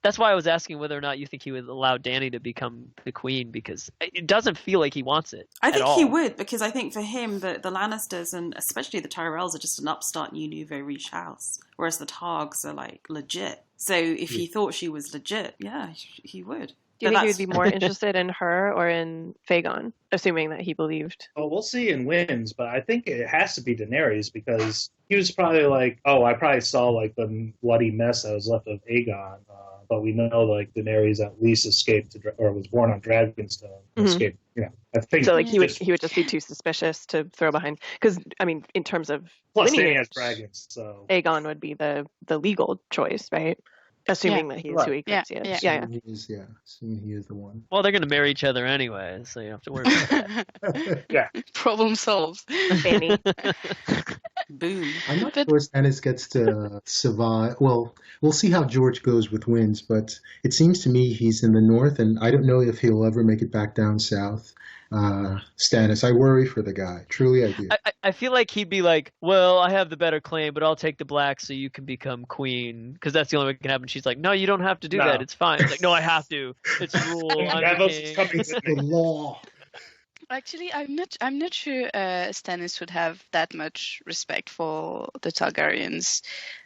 that's why I was asking whether or not you think he would allow Dany to become the queen, because it doesn't feel like he wants it. I think he would, because I think for him, the Lannisters, and especially the Tyrells, are just an upstart new nouveau riche house, whereas the Targs are like legit. So if he thought she was legit, yeah, he would. Do you think he would be more interested in her or in Fagon, assuming that he believed? Well, we'll see in Wins, but I think it has to be Daenerys because he was probably like, oh, I probably saw like the bloody mess that was left of Aegon, but we know like Daenerys at least escaped or was born on Dragonstone. Escaped, I think so. Like he would just be too suspicious to throw behind, because I mean, in terms of plus Dany has dragons, so Aegon would be the legal choice, right? Assuming that he's who he claims he is. Yeah. Assuming he is the one. Well, they're going to marry each other anyway, so you don't have to worry about that. Yeah. Problem solved. Fanny. Boom. I'm not sure Stannis gets to survive. Well, we'll see how George goes with Winds, but it seems to me he's in the north, and I don't know if he'll ever make it back down south. Stannis, I worry for the guy. Truly, I do. I feel like he'd be like, well, I have the better claim, but I'll take the black so you can become queen, because that's the only way it can happen. She's like, no, you don't have to do that. It's fine. It's like, no, I have to. It's a rule. I'm the king. It's the law. Actually, I'm not sure Stannis would have that much respect for the Targaryens.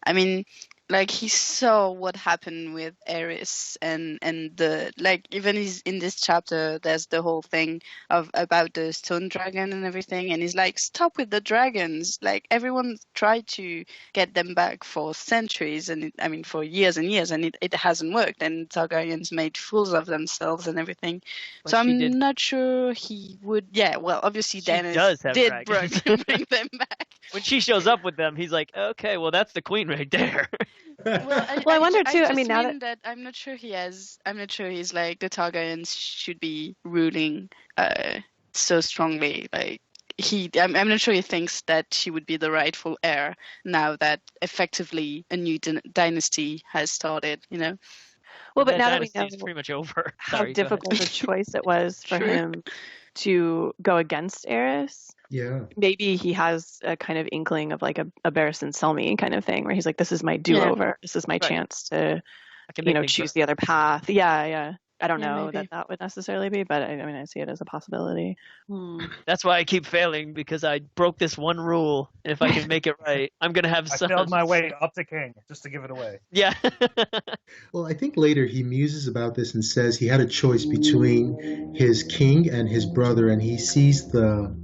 I mean, like, he saw what happened with Aerys and the, like, even in this chapter, there's the whole thing about the stone dragon and everything, and he's like, stop with the dragons. Like, everyone tried to get them back for centuries, and for years and years, and it hasn't worked, and Targaryens made fools of themselves and everything. But so I'm not sure he would. Yeah, well, obviously Dennis did bring them back. When she shows up with them, he's like, okay, well, that's the queen right there. I wonder too. I mean, now that I'm not sure I'm not sure he's like the Targaryens should be ruling so strongly. Like I'm not sure he thinks that she would be the rightful heir now that effectively a new dynasty has started. You know. Well, but now that we know it's pretty much over. how difficult a choice it was for him to go against Aerys. Yeah. Maybe he has a kind of inkling of like a Barristan Selmy kind of thing where he's like, this is my do-over. Yeah. This is my chance to, choose the other path. Yeah. I don't know that would necessarily be, but I mean, I see it as a possibility. That's why I keep failing, because I broke this one rule. And if I can make it right, I'm going to have sons. I failed my way up to king just to give it away. Yeah. Well, I think later he muses about this and says he had a choice between his king and his brother, and he sees the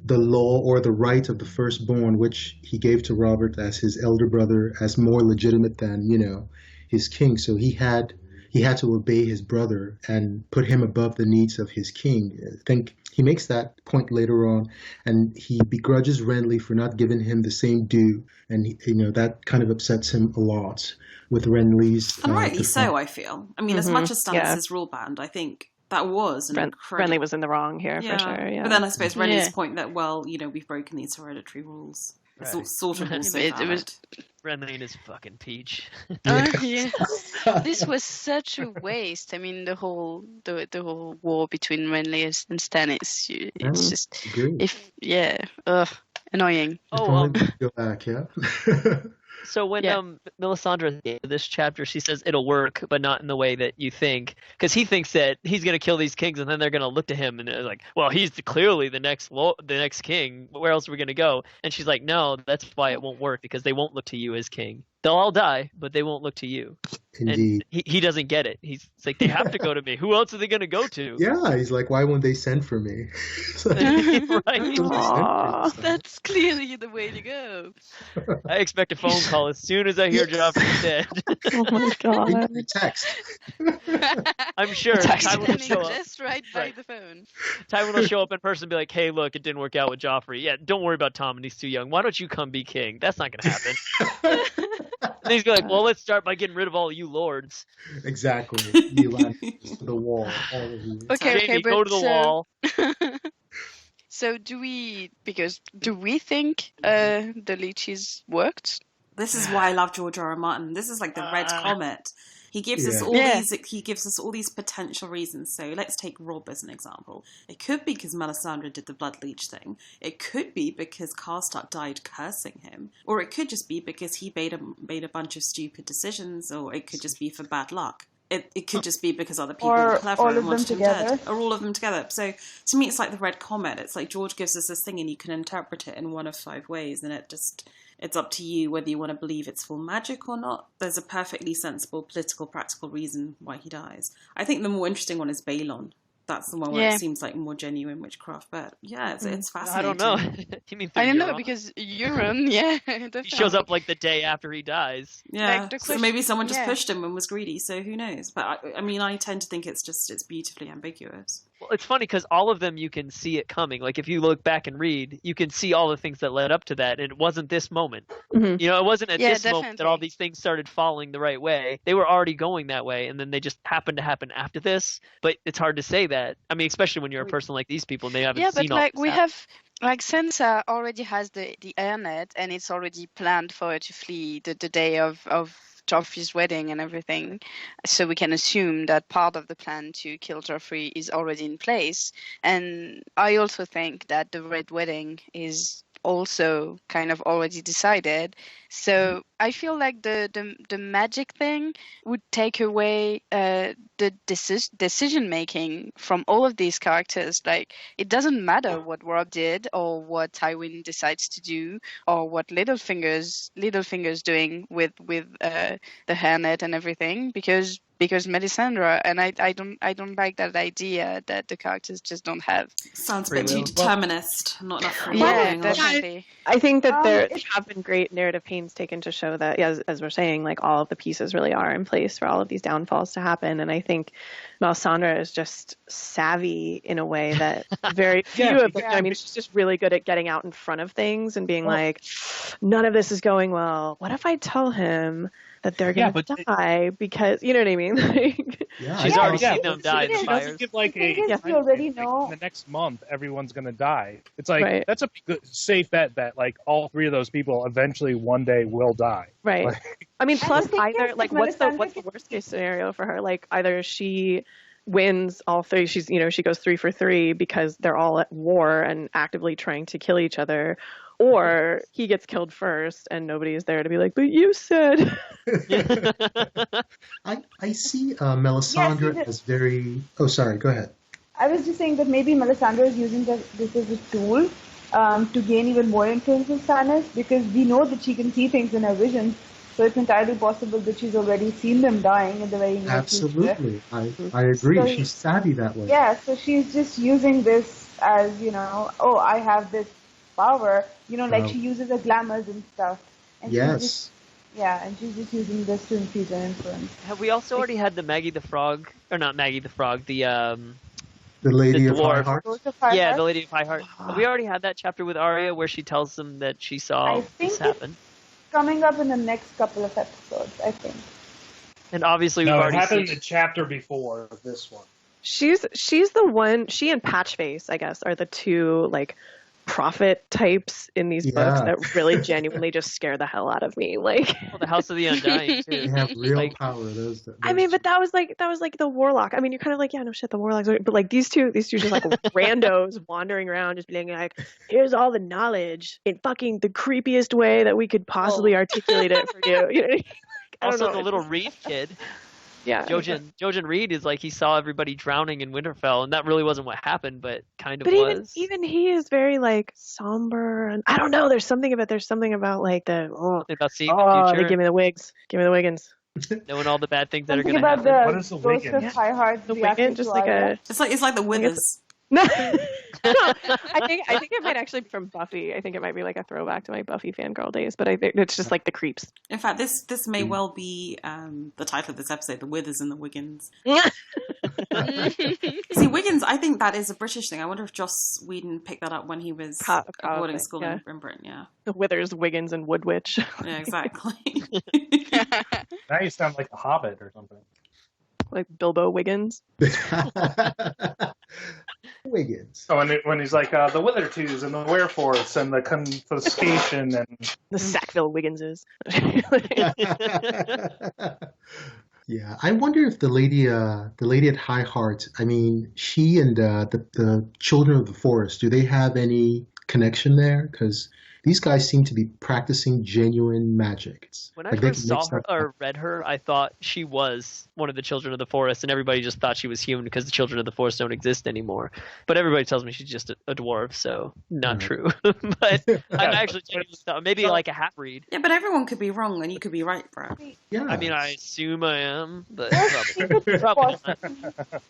law or the right of the firstborn, which he gave to Robert as his elder brother, as more legitimate than, his king. So he had to obey his brother and put him above the needs of his king. I think he makes that point later on, and he begrudges Renly for not giving him the same due, and that kind of upsets him a lot with Renly's. And rightly so, I feel. I mean, as much as Stannis' rule banned, I think that was an incredible... Renly was in the wrong here, for sure. Yeah. But then I suppose Renly's point that, we've broken these hereditary rules. Right. It's sort of also valid. Renly and his fucking peach. Yes. This was such a waste. I mean, the whole war between Renly and Stannis. It's just annoying. Go back, yeah. So when Melisandre gave this chapter, she says it'll work, but not in the way that you think, because he thinks that he's going to kill these kings, and then they're going to look to him and they're like, well, he's clearly the next king. Where else are we going to go? And she's like, no, that's why it won't work, because they won't look to you as king. They'll all die, but they won't look to you. Indeed. And he doesn't get it. He's like, they have to go to me. Who else are they going to go to? Yeah, he's like, why won't they send for me? Right. That's clearly the way to go. I expect a phone call as soon as I hear Joffrey's dead. Oh my god. Text. I'm sure Tywin will show up. Just right by the phone. Tywin will show up in person and be like, hey, look, it didn't work out with Joffrey. Yeah, don't worry about Tom, and he's too young. Why don't you come be king? That's not going to happen. And he's like, well, let's start by getting rid of all of you lords. Exactly. You land to the wall. All of you. Okay, Jamie, go to the wall. So do we think the leeches worked? This is why I love George R.R. Martin. This is like the red comet. He gives us all these potential reasons. So let's take Robb as an example. It could be because Melisandre did the blood leech thing. It could be because Karstark died cursing him. Or it could just be because he made a bunch of stupid decisions. Or it could just be for bad luck. It could just be because other people were clever and wanted him dead. Or all of them together. So to me, it's like the red comet. It's like George gives us this thing and you can interpret it in one of 5 ways. And it's up to you whether you want to believe it's full magic or not. There's a perfectly sensible, political, practical reason why he dies. I think the more interesting one is Balon. That's the one where it seems like more genuine witchcraft. But yeah, it's fascinating. I don't know. You mean I don't know, because Euron, he shows up like the day after he dies. Yeah, so maybe someone just pushed him and was greedy, so who knows? But I tend to think it's beautifully ambiguous. Well, it's funny because all of them you can see it coming. Like if you look back and read, you can see all the things that led up to that. And it wasn't this moment. Mm-hmm. It wasn't at this moment that all these things started falling the right way. They were already going that way, and then they just happened to happen after this. But it's hard to say that. I mean, especially when you're a person like these people and they haven't seen all this happen. Like Sansa already has the hairnet, and it's already planned for her to flee the day of Joffrey's wedding and everything, so we can assume that part of the plan to kill Joffrey is already in place. And I also think that the Red Wedding is also kind of already decided. So I feel like the magic thing would take away the decision making from all of these characters. Like it doesn't matter what Robb did or what Tywin decides to do or what Littlefinger's doing with the hairnet and everything, because because Melisandre, and I don't like that idea that the characters just don't have. Sounds a bit too determinist, not enough free will. Definitely. I think that there have been great narrative pains taken to show that, as we're saying, like all of the pieces really are in place for all of these downfalls to happen. And I think Melisandre is just savvy in a way that very few of them. I mean, she's just really good at getting out in front of things and being like, none of this is going well. What if I tell him that they're going to die because, you know what I mean? She's already seen them die in the fires. She doesn't give like you already know. In the next month, everyone's going to die. It's like, that's a good, safe bet that like all three of those people eventually one day will die. Right. Like, I mean, plus either, like, what's the worst case scenario for her? Like, either she wins all three, she goes 3 for 3 because they're all at war and actively trying to kill each other, or he gets killed first and nobody is there to be like, but you said. I see Melisandre as very... Oh, sorry, go ahead. I was just saying that maybe Melisandre is using this as a tool to gain even more influence with Stannis, because we know that she can see things in her vision, so it's entirely possible that she's already seen them dying in the very near Absolutely. I agree. So, she's savvy that way. Yeah, so she's just using this as, I have this power, like she uses her glamours and stuff. And yes. And she's just using this to increase her influence. Have we also already had the Maggie the Frog, or not Maggie the Frog, the Lady of High Heart? Yeah, the Lady of High Heart. Have we already had that chapter with Arya where she tells them that she saw this happen? Coming up in the next couple of episodes, I think. And obviously we've already it happened the chapter before this one. She's the one, she and Patchface, I guess, are the two, like, prophet types in these books that really genuinely just scare the hell out of me. Like, the House of the Undying too. They have real power. Those I mean, but that was like the Warlock. I mean, you're kind of like, yeah, no shit, the Warlocks. But like these two just like randos wandering around, just being like, here's all the knowledge in fucking the creepiest way that we could possibly articulate it for you. You know? Also, the little Reed kid. Yeah, Jojen Reed is like, he saw everybody drowning in Winterfell, and that really wasn't what happened, but kind of was. But even he is very like somber, and I don't know. There's something about like the about seeing the future. Give me the wigs, give me the Wiggins. Knowing all the bad things that are going to happen. What is the Wiggins? The Wiggins, just like a. It's like the Withers. No, I think it might actually be from Buffy. I think it might be like a throwback to my Buffy fangirl days, but I think it's just like the creeps. In fact, this may well be the title of this episode, The Withers and the Wiggins. See, Wiggins, I think that is a British thing. I wonder if Joss Whedon picked that up when he was at boarding school in Britain, The Withers, Wiggins, and Woodwitch. Yeah, exactly. Now you sound like a Hobbit or something. Like Bilbo Wiggins. Wiggins. Oh, and when he's like the Withertooths and the Wereforths and the confiscation and the Sackville Wigginses. Yeah, I wonder if the lady at High Heart. I mean, she and the Children of the Forest. Do they have any connection there? Because these guys seem to be practicing genuine magic. When I first saw her or read her, I thought she was one of the Children of the Forest, and everybody just thought she was human because the Children of the Forest don't exist anymore. But everybody tells me she's just a dwarf, so not true. But I actually genuinely thought maybe like a half-breed. Yeah, but everyone could be wrong, and you could be right, bro. Yeah. I mean, I assume I am, but probably not.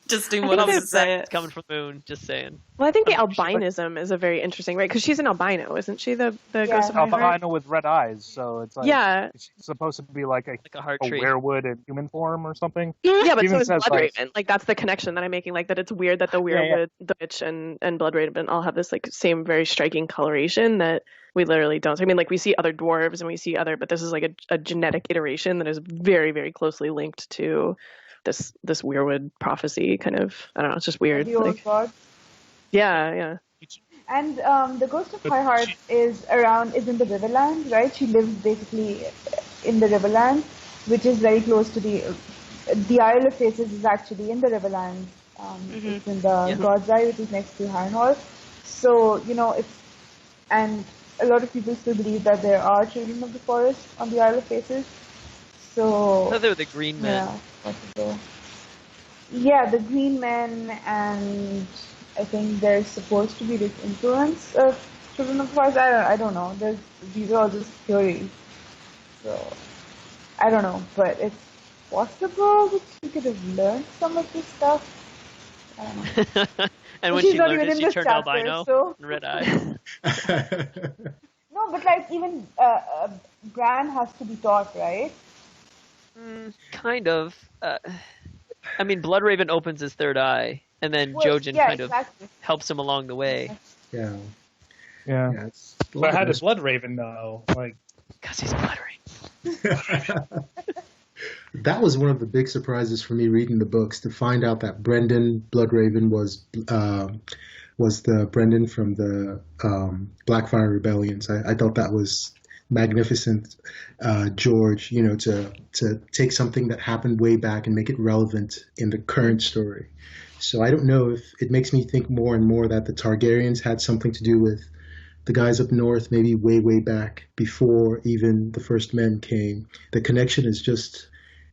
Just doing what I was saying. It's coming from the moon, just saying. Well, I think the albinism is a very interesting, right? Because she's an albino, isn't she? The Ghost of High Heart? Albino with red eyes, so it's like it's supposed to be like a heart a tree. werewood in human form or something. Yeah, but Even so is says, Bloodraven. Like that's the connection that I'm making. Like that it's weird that the werewood, the witch, and Bloodraven all have this like same very striking coloration that we literally don't. I mean, like we see other dwarves and we see other, but this is like a genetic iteration that is very, very closely linked to this werewood prophecy. Kind of, I don't know. It's just weird. The old god. Yeah. And the Ghost of High Heart is in the Riverlands, right? She lives basically in the Riverlands, which is very close to the Isle of Faces is actually in the Riverlands. It's in the God's Eye, which is next to Harrenhal. So, and a lot of people still believe that there are children of the forest on the Isle of Faces. So, I thought they were the green men. Yeah, the green men, and I think there's supposed to be this influence of children of the forest. I don't know. These are all just theories. So I don't know, but possible that she could have learned some of this stuff. I don't know. And when She's she not learned even it, in she this turned chapter, albino so- and red eyes. No, but like even Bran has to be taught, right? Kind of. I mean, Whiteraven opens his third eye, and then Well, Jojen yeah, kind exactly. of helps him along the way. Yeah. Yeah. Yeah, it's But how does Whiteraven know? Like, Because he's Whiteraven. That was one of the big surprises for me reading the books, to find out that Brendan Bloodraven was the Brendan from the Blackfire Rebellions. I thought that was magnificent, George. To take something that happened way back and make it relevant in the current story. So I don't know if it makes me think more and more that the Targaryens had something to do with the guys up north, maybe way, way back before even the first men came. The connection is just,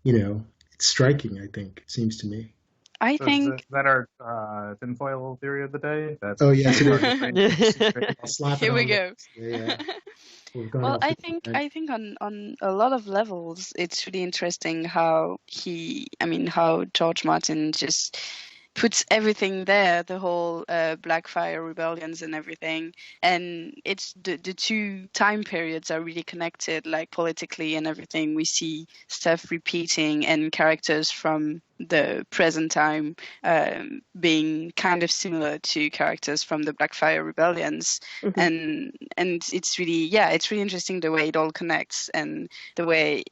it's striking, I think, it seems to me. I think Is that our tinfoil theory of the day? Oh, yes, it is. I'll slap it here we on go. Yeah. We've gone Well, off I the think on a lot of levels, it's really interesting how how George Martin just puts everything there, the whole Blackfire rebellions and everything, and it's the two time periods are really connected, like politically and everything. We see stuff repeating and characters from the present time being kind of similar to characters from the Blackfire rebellions, and it's really interesting the way it all connects, and the way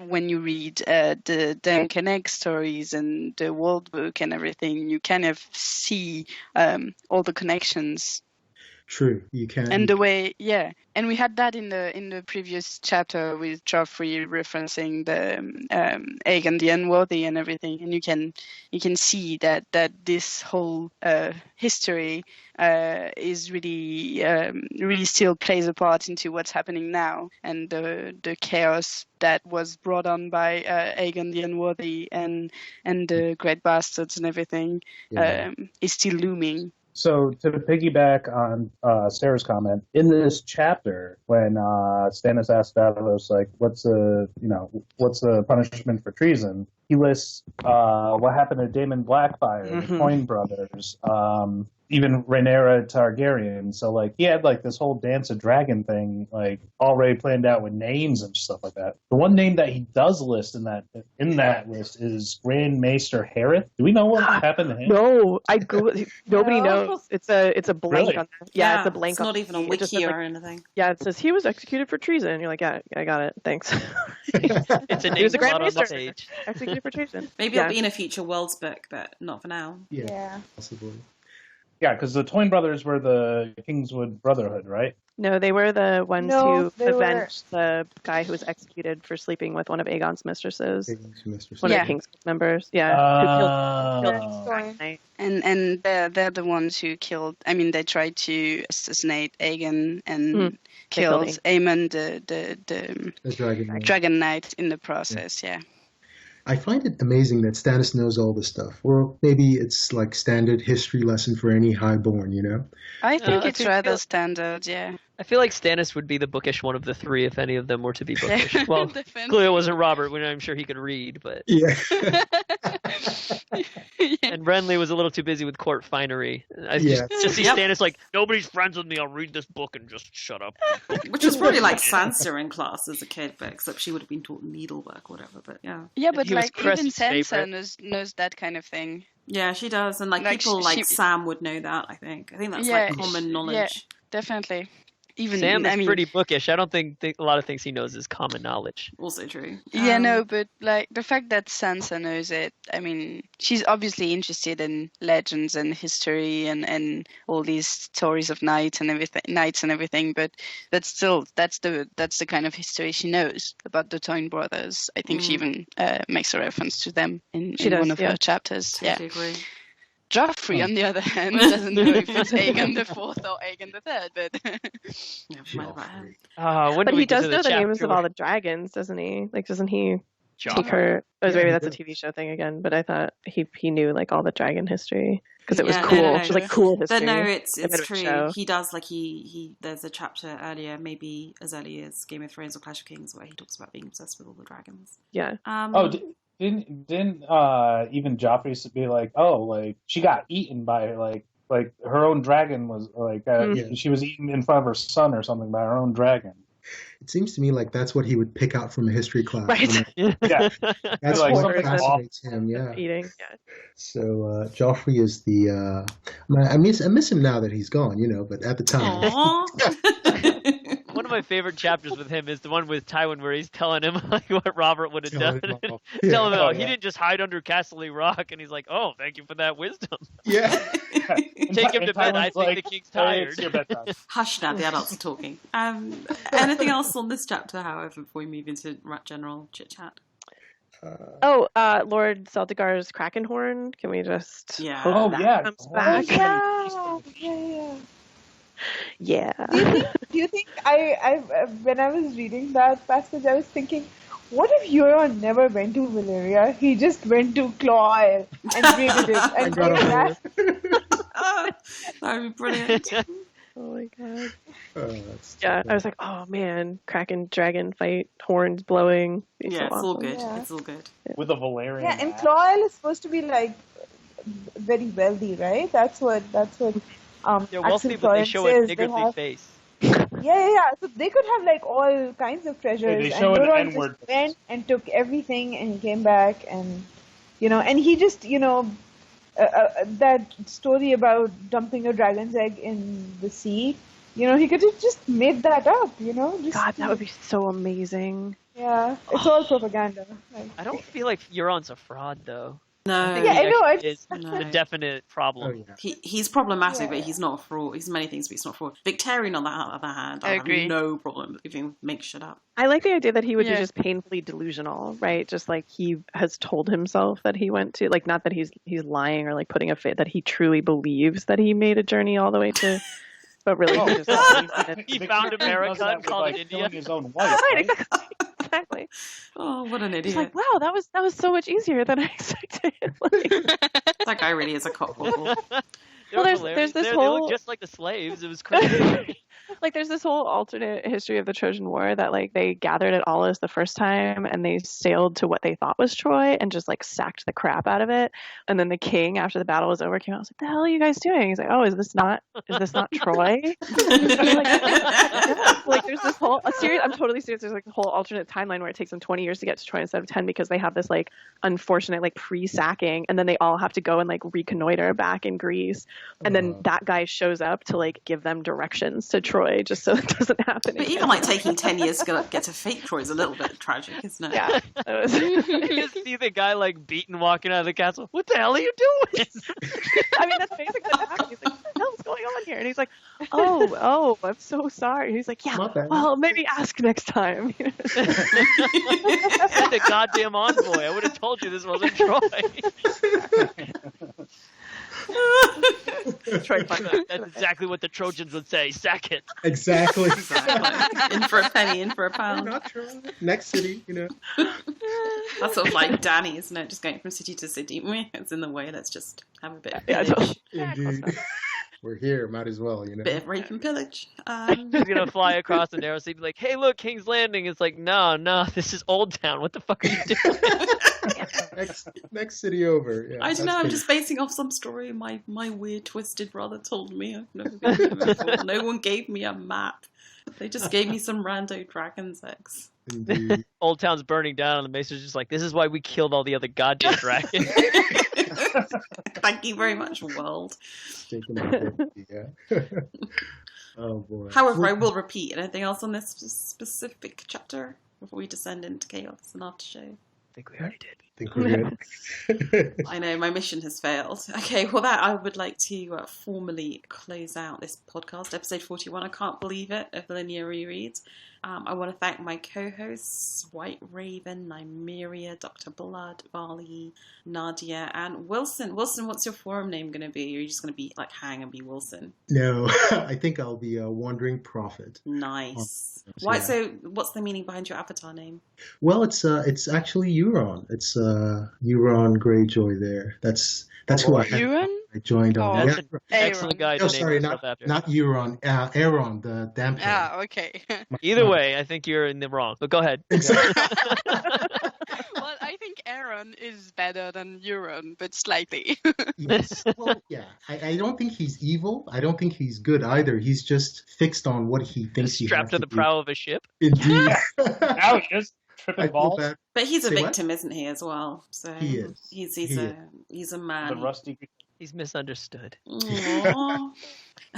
when you read the Duncan Egg stories and the World Book and everything, you kind of see all the connections. True, you can. And the way, and we had that in the previous chapter with Joffrey referencing the Aegon the Unworthy and everything, and you can see that this whole history is really still plays a part into what's happening now, and the chaos that was brought on by Aegon the Unworthy and the Great Bastards and everything is still looming. So to piggyback on Sarah's comment, in this chapter, when Stannis asked Davos, like, what's the punishment for treason? He lists what happened to Daemon Blackfire, the Coin brothers, even Rhaenyra Targaryen. So like he had like this whole Dance of Dragon thing like already planned out with names and stuff like that. The one name that he does list in that list is Grand Maester Harith. Do we know what happened to him? No, nobody knows. It's a blank Really? on there. Yeah, it's a blank. It's not even on it just Wiki says, or anything. Yeah, it says he was executed for treason. And you're like, yeah, I got it. Thanks. It's a He was a name Grand on the Maester. page. Executed for treason. Maybe it'll be in a future Worlds book, but not for now. Yeah. Possibly. Yeah, because the Toyn brothers were the Kingswood Brotherhood, right? No, they were the ones No, who they were- avenged the guy who was executed for sleeping with one of Aegon's mistresses. One Yeah. of the King's members. Yeah. Who killed Sorry. Knight. And they're the ones who killed. I mean, they tried to assassinate Aegon and killed Aemon, the Dragon Knight, in the process. Yeah. I find it amazing that Stannis knows all this stuff. Or maybe it's like standard history lesson for any highborn, I think it's I rather feel- standard. Yeah. I feel like Stannis would be the bookish one of the three if any of them were to be bookish. Well, Definitely. clearly it wasn't Robert, when I'm sure he could read, but Yeah. and Renly was a little too busy with court finery. I Yeah. just see Yep. Stannis like, nobody's friends with me, I'll read this book and just shut up. Which is probably like Sansa in class as a kid, but except she would have been taught needlework or whatever. But yeah. Yeah, but He was like even Cress's Sansa favorite. knows that kind of thing. Yeah, she does. And like people like Sam would know that, I think. I think that's like common knowledge. Yeah, definitely. Even Sam is I mean, pretty bookish. I don't think a lot of things he knows is common knowledge. Also true. Yeah, no, but like the fact that Sansa knows it, I mean, she's obviously interested in legends and history and all these stories of knights and everything. But still, that's the kind of history she knows about the Toyn brothers. I think she even makes a reference to them in one of her chapters. Totally agree. Joffrey, on the other hand, doesn't know if it's Aegon the Fourth or Aegon the Third, but But he does know the names of all the dragons, doesn't he? Like, doesn't he take her? Oh, maybe that's a TV show thing again. But I thought he knew like all the dragon history because it was cool. No. It was like cool history. But no, it's true. Show. He does like he. There's a chapter earlier, maybe as early as Game of Thrones or Clash of Kings, where he talks about being obsessed with all the dragons. Yeah. Didn't even Joffrey be like, oh, like she got eaten by like her own dragon was like she was eaten in front of her son or something by her own dragon. It seems to me like that's what he would pick out from a history class. Right. Yeah. That's like what fascinates him. Yeah. Eating. Yeah. So Joffrey is the. I miss him now that he's gone. But at the time. One of my favorite chapters with him is the one with Tywin where he's telling him like what Robert would have done. Telling him he didn't just hide under Castle Rock, and he's like, "Oh, thank you for that wisdom." Yeah. Take him to bed. I think the king's tired. It's your bedtime. Hush now, the adults are talking. Anything else on this chapter, however, before we move into general chit chat? Lord Celtigar's Krakenhorn. Can we just hope that comes back? Yeah. Do you think I when I was reading that passage, I was thinking, what if Euron never went to Valyria? He just went to Claw Isle and raided it and came back. That would be brilliant. Oh my god. I was like, oh man, Kraken dragon fight, horns blowing. It's all good. Yeah. It's all good. With a Valyrian. Yeah, and Claw Isle is supposed to be like very wealthy, right? That's what they're wealthy, but they show a niggardly face. Yeah. So they could have like all kinds of treasures. They show an Euron N-word. just went and took everything, and he came back, and and he just that story about dumping a dragon's egg in the sea. He could have just made that up. God, that would be so amazing. Yeah, it's all propaganda. I don't feel like Euron's a fraud though. No. I know. It's a definite problem. Oh, yeah. He's problematic, but he's not a fraud. He's many things, but he's not a fraud. Victorian, on the other hand, I agree. have no problem if he makes shit up. I like the idea that he would be just painfully delusional, right? Just like he has told himself that he went to, like, not that he's lying or like putting a fit, that he truly believes that he made a journey all the way to, but really he just he found America and called it India. His own wife, right? Exactly. Oh, what an idiot! It's like, wow, that was so much easier than I expected. That guy really is a cockball. Well, there's this they whole look just like the slaves. It was crazy. Like, there's this whole alternate history of the Trojan War that, like, they gathered at Aulis the first time and they sailed to what they thought was Troy and just, like, sacked the crap out of it. And then the king, after the battle was over, came out and was like, "The hell are you guys doing?" He's like, "Oh, is this not Troy?" Like, there's this whole I'm totally serious. There's like a whole alternate timeline where it takes them 20 years to get to Troy instead of 10 because they have this like unfortunate like pre-sacking, and then they all have to go and like reconnoiter back in Greece, and then that guy shows up to like give them directions to Troy just so it doesn't happen. But even like taking 10 years to get to fake Troy is a little bit tragic, isn't it? Yeah. You just see the guy like beaten walking out of the castle. What the hell are you doing? I mean, that's basically what happened. He's like, "What the hell's going on here?" And he's like, "Oh, I'm so sorry." And he's like, "Yeah, well, maybe ask next time." The goddamn envoy. I would have told you this wasn't Troy. That's exactly what the Trojans would say. Sack it. Exactly. In for a penny, in for a pound. Not Troy. Next city, That's sort of like Danny, isn't it? Just going from city to city. It's in the way. Let's just have a bit of pillage. Indeed. We're here. Might as well, Bit of rape and pillage. He's gonna fly across the narrow sea, be like, "Hey, look, King's Landing." It's like, no, this is Old Town. What the fuck are you doing? next city over. Yeah, I don't know. I'm just basing off some story my weird, twisted brother told me. I've never been to before. No one gave me a map. They just gave me some rando dragon's eggs. Indeed. Old Town's burning down, and the Macer's just like, "This is why we killed all the other goddamn dragons." Thank you very much, world. Yeah. Oh boy. However, I will repeat. Anything else on this specific chapter before we descend into chaos and after show? I think we already did. I think we're good. I know, my mission has failed. Okay, well, I would like to formally close out this podcast, episode 41. I can't believe it, of Linear Rereads. I want to thank my co-hosts, Whiteraven, Nymeria, Dr. Blood, Varley, Nadia, and Wilson. Wilson, what's your forum name going to be? Or are you just going to be like hang and be Wilson? No, I think I'll be a Wandering Prophet. Nice. Why? Yeah. So what's the meaning behind your avatar name? Well, it's actually Euron. It's Euron Greyjoy there. That's who I joined on. That's an excellent guy to name yourself after. Not Euron. Aaron, the damp hair. Ah, okay. Either way, I think you're in the wrong. But go ahead. Exactly. Well, I think Aaron Aeron is better than Euron, but slightly. Yes. Well, yeah. I don't think he's evil. I don't think he's good either. He's just fixed on what he thinks he strapped has to the do. prow of a ship. Indeed. Now he is tripping balls. But he's a Say victim, what? isn't he, as well? So He is. He's a The man. rusty. He's misunderstood. Aw.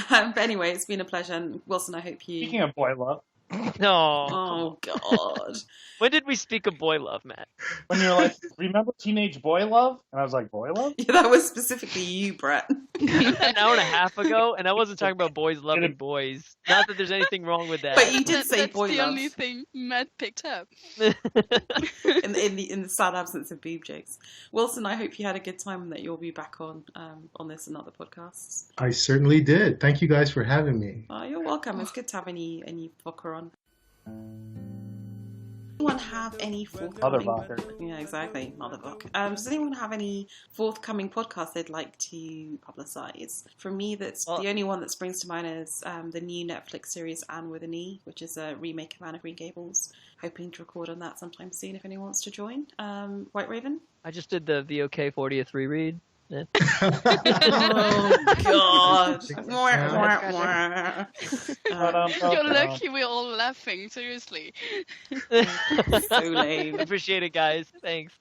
But anyway, it's been a pleasure. And Wilson, I hope you... Speaking of boy love, No. Oh, God. When did we speak of boy love, Matt? when you're like, remember teenage boy love? And I was like, boy love? Yeah, that was specifically you, Brett. An hour and a half ago, and I wasn't talking about boys loving boys. Not that there's anything wrong with that. But you did say That's boy the love. only thing Matt picked up. in the sad absence of boob jokes. Wilson, I hope you had a good time and that you'll be back on this and other podcasts. I certainly did. Thank you guys for having me. Oh, you're welcome. It's good to have any vodka on. Anyone have any forthcoming? Motherfucker. Yeah, exactly, motherfucker. Does anyone have any forthcoming podcasts they'd like to publicise? For me, that's the only one that springs to mind is the new Netflix series Anne with an E, which is a remake of Anne of Green Gables. Hoping to record on that sometime soon if anyone wants to join. Whiteraven? I just did the VOK 40th reread. Yeah. Oh, God. You're lucky we're all laughing, seriously. So lame. Appreciate it, guys. Thanks.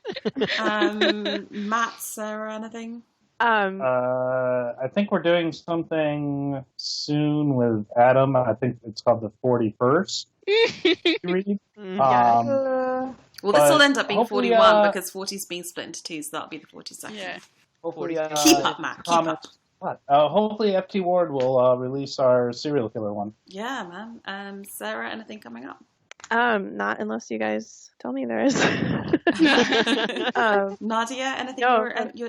Matt, Sarah, anything? I think we're doing something soon with Adam. I think it's called the 41st. Well, this will end up being hopefully, 41 because 40 is being split into two, so that'll be the 42nd. Yeah. Hopefully, Keep up, Matt. Keep up. What? Hopefully, FT Ward will release our serial killer one. Yeah, man. Sarah, anything coming up? Not unless you guys tell me there is. Nadia, anything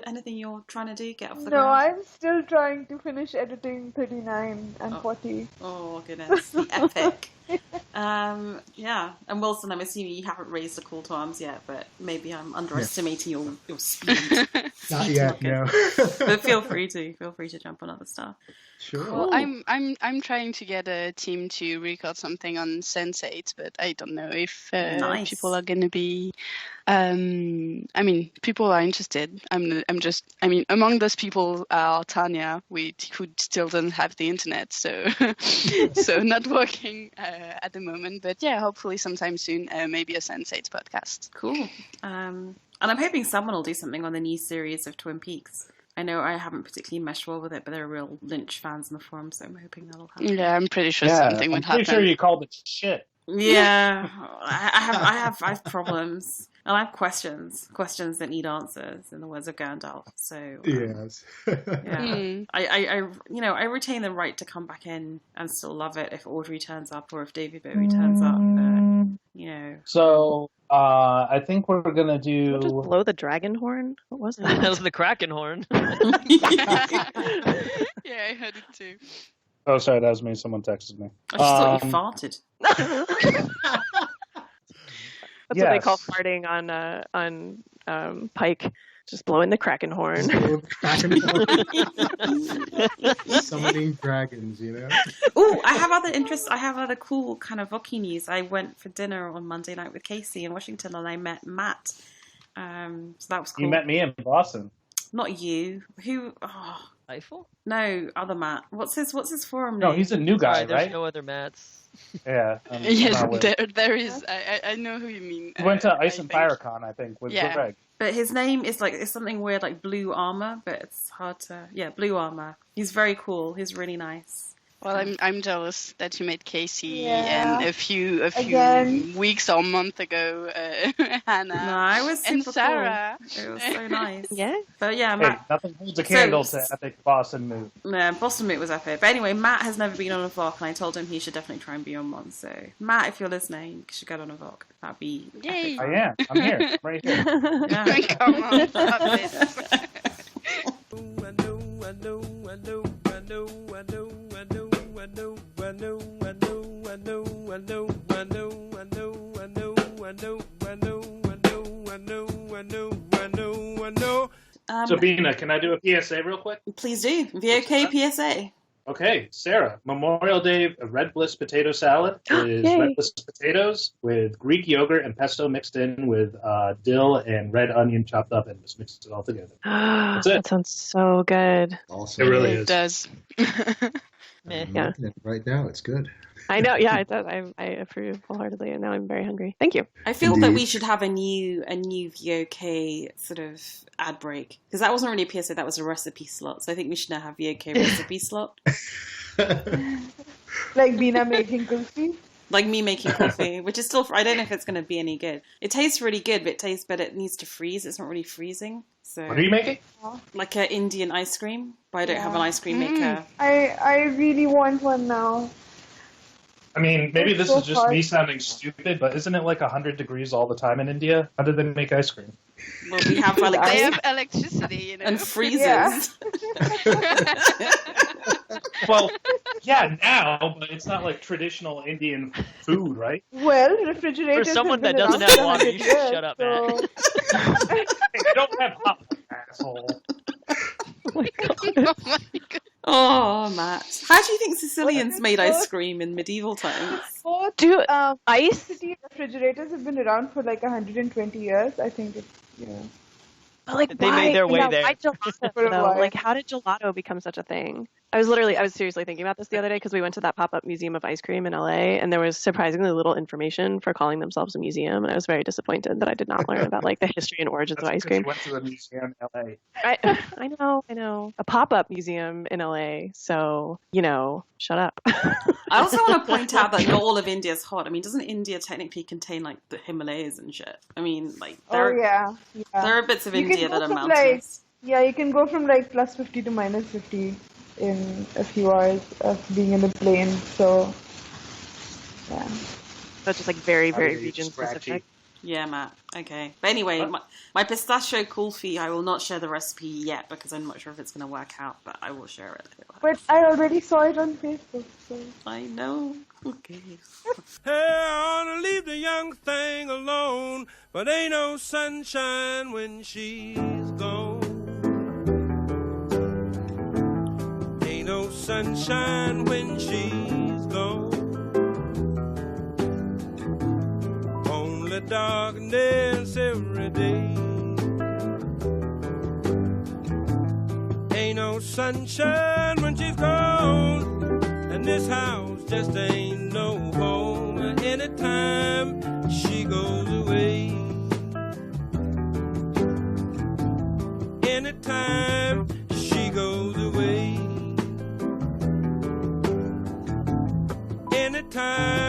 anything you're trying to do? Get off the No, ground? I'm still trying to finish editing 39 and 40. Oh, goodness. The epic. Yeah. And Wilson, I'm assuming you haven't raised a call to arms yet, but maybe I'm underestimating your speed. Not yet, no. But feel free to jump on other stuff. Sure. Well, I'm trying to get a team to record something on Sense8, but I don't know if people are going to be. People are interested. Among those people are Tanya, who still doesn't have the internet, so so not working at the moment. But yeah, hopefully sometime soon, maybe a Sense8 podcast. Cool. And I'm hoping someone will do something on the new series of Twin Peaks. I know I haven't particularly meshed well with it, but there are real Lynch fans in the forum, so I'm hoping that'll happen. Yeah, I'm pretty sure something would happen. I'm pretty sure you called it shit. Yeah, I have problems. And I have questions that need answers, in the words of Gandalf. So yes, yeah, I retain the right to come back in and still love it if Audrey turns up or if David Bowie turns up. But, So I think we're gonna do. Just blow the dragon horn. What was that? That was the Kraken horn. Yeah, I heard it too. Oh, sorry, that was me. Someone texted me. I just thought you farted. That's what they call farting on Pike. Just blowing the Kraken horn. Summoning dragons, you know? Oh, I have other interests. I have other cool kind of Vokey news. I went for dinner on Monday night with Casey in Washington and I met Matt. So that was cool. You met me in Boston. Not you. Who? Oh. Eiffel? No, other Matt. What's his forum name? No, he's a new guy, Sorry, there's right? no other Matts. Yeah. Yes, there is. I know who you mean. He went to Ice and FireCon, I think, with Greg. But his name is it's something weird like Blue Armor, but it's hard to... Yeah, Blue Armor. He's very cool. He's really nice. Well, I'm jealous that you met Casey and a few weeks or month ago, Hannah. No, I was super and Sara. Cool. It was so nice. Yeah. But yeah, Matt. Hey, nothing holds a candle to epic Boston Moot. Yeah, Boston Moot was epic. But anyway, Matt has never been on a VOC, and I told him he should definitely try and be on one. So, Matt, if you're listening, you should get on a VOC. That'd be epic. I am. I'm here. I'm right here. Yeah. Come on, stop it. Sabina, can I do a PSA real quick? Please do. VOK PSA. Okay, Sarah. Memorial Day red bliss potato salad is red bliss potatoes with Greek yogurt and pesto mixed in with dill and red onion chopped up and just mixed it all together. That's it. That sounds so good. Awesome. It really is. It does. I'm looking at it right now. It's good. I know, yeah, it does. I approve wholeheartedly, and now I'm very hungry. Thank you. I feel that we should have a new VOK sort of ad break, because that wasn't really a PSA, that was a recipe slot. So I think we should now have VOK recipe slot. Like Bina making kulfi? Like me making coffee, which is still, I don't know if it's going to be any good. It tastes really good, but it needs to freeze. It's not really freezing. So what are you making? Like an Indian ice cream, but I don't have an ice cream maker. I really want one now. I mean, maybe this is just me sounding stupid, but isn't it like 100 degrees all the time in India? How do they make ice cream? Well, we have they have electricity, you know? And freezers. Yeah. Well, yeah, now, but it's not like traditional Indian food, right? Well, refrigerators. For someone that have been doesn't have around water, for you should 100 shut up, years, Matt. Hey, they don't have hot water, asshole. Oh my god. Oh my god. Oh, Matt. How do you think Sicilians made ice cream in medieval times? Do ice? City refrigerators have been around for like 120 years. I think it's, But like, They made their way there. Why gelato, For a though? while. Like, how did gelato become such a thing? I was seriously thinking about this the other day because we went to that pop-up museum of ice cream in LA, and there was surprisingly little information for calling themselves a museum, and I was very disappointed that I did not learn about like the history and origins of ice cream. You went to the museum in LA. I know. A pop-up museum in LA, so, shut up. I also want to point out that not all of India's hot. I mean, doesn't India technically contain like the Himalayas and shit? I mean, like there are bits of India that are mountains. You can go from like plus 50 to minus 50 in a few hours of being in a plane. So, yeah. That's just like very, very region specific. Yeah, Matt. Okay. But anyway, my pistachio kulfi, I will not share the recipe yet because I'm not sure if it's going to work out, but I will share it. But I already saw it on Facebook, so. I know. Okay. Hey, I wanna leave the young thing alone, but ain't no sunshine when she's gone. Ain't no sunshine when she's gone. Only darkness every day. Ain't no sunshine when she's gone, and this house just ain't no home. Anytime she goes away, anytime she goes away, anytime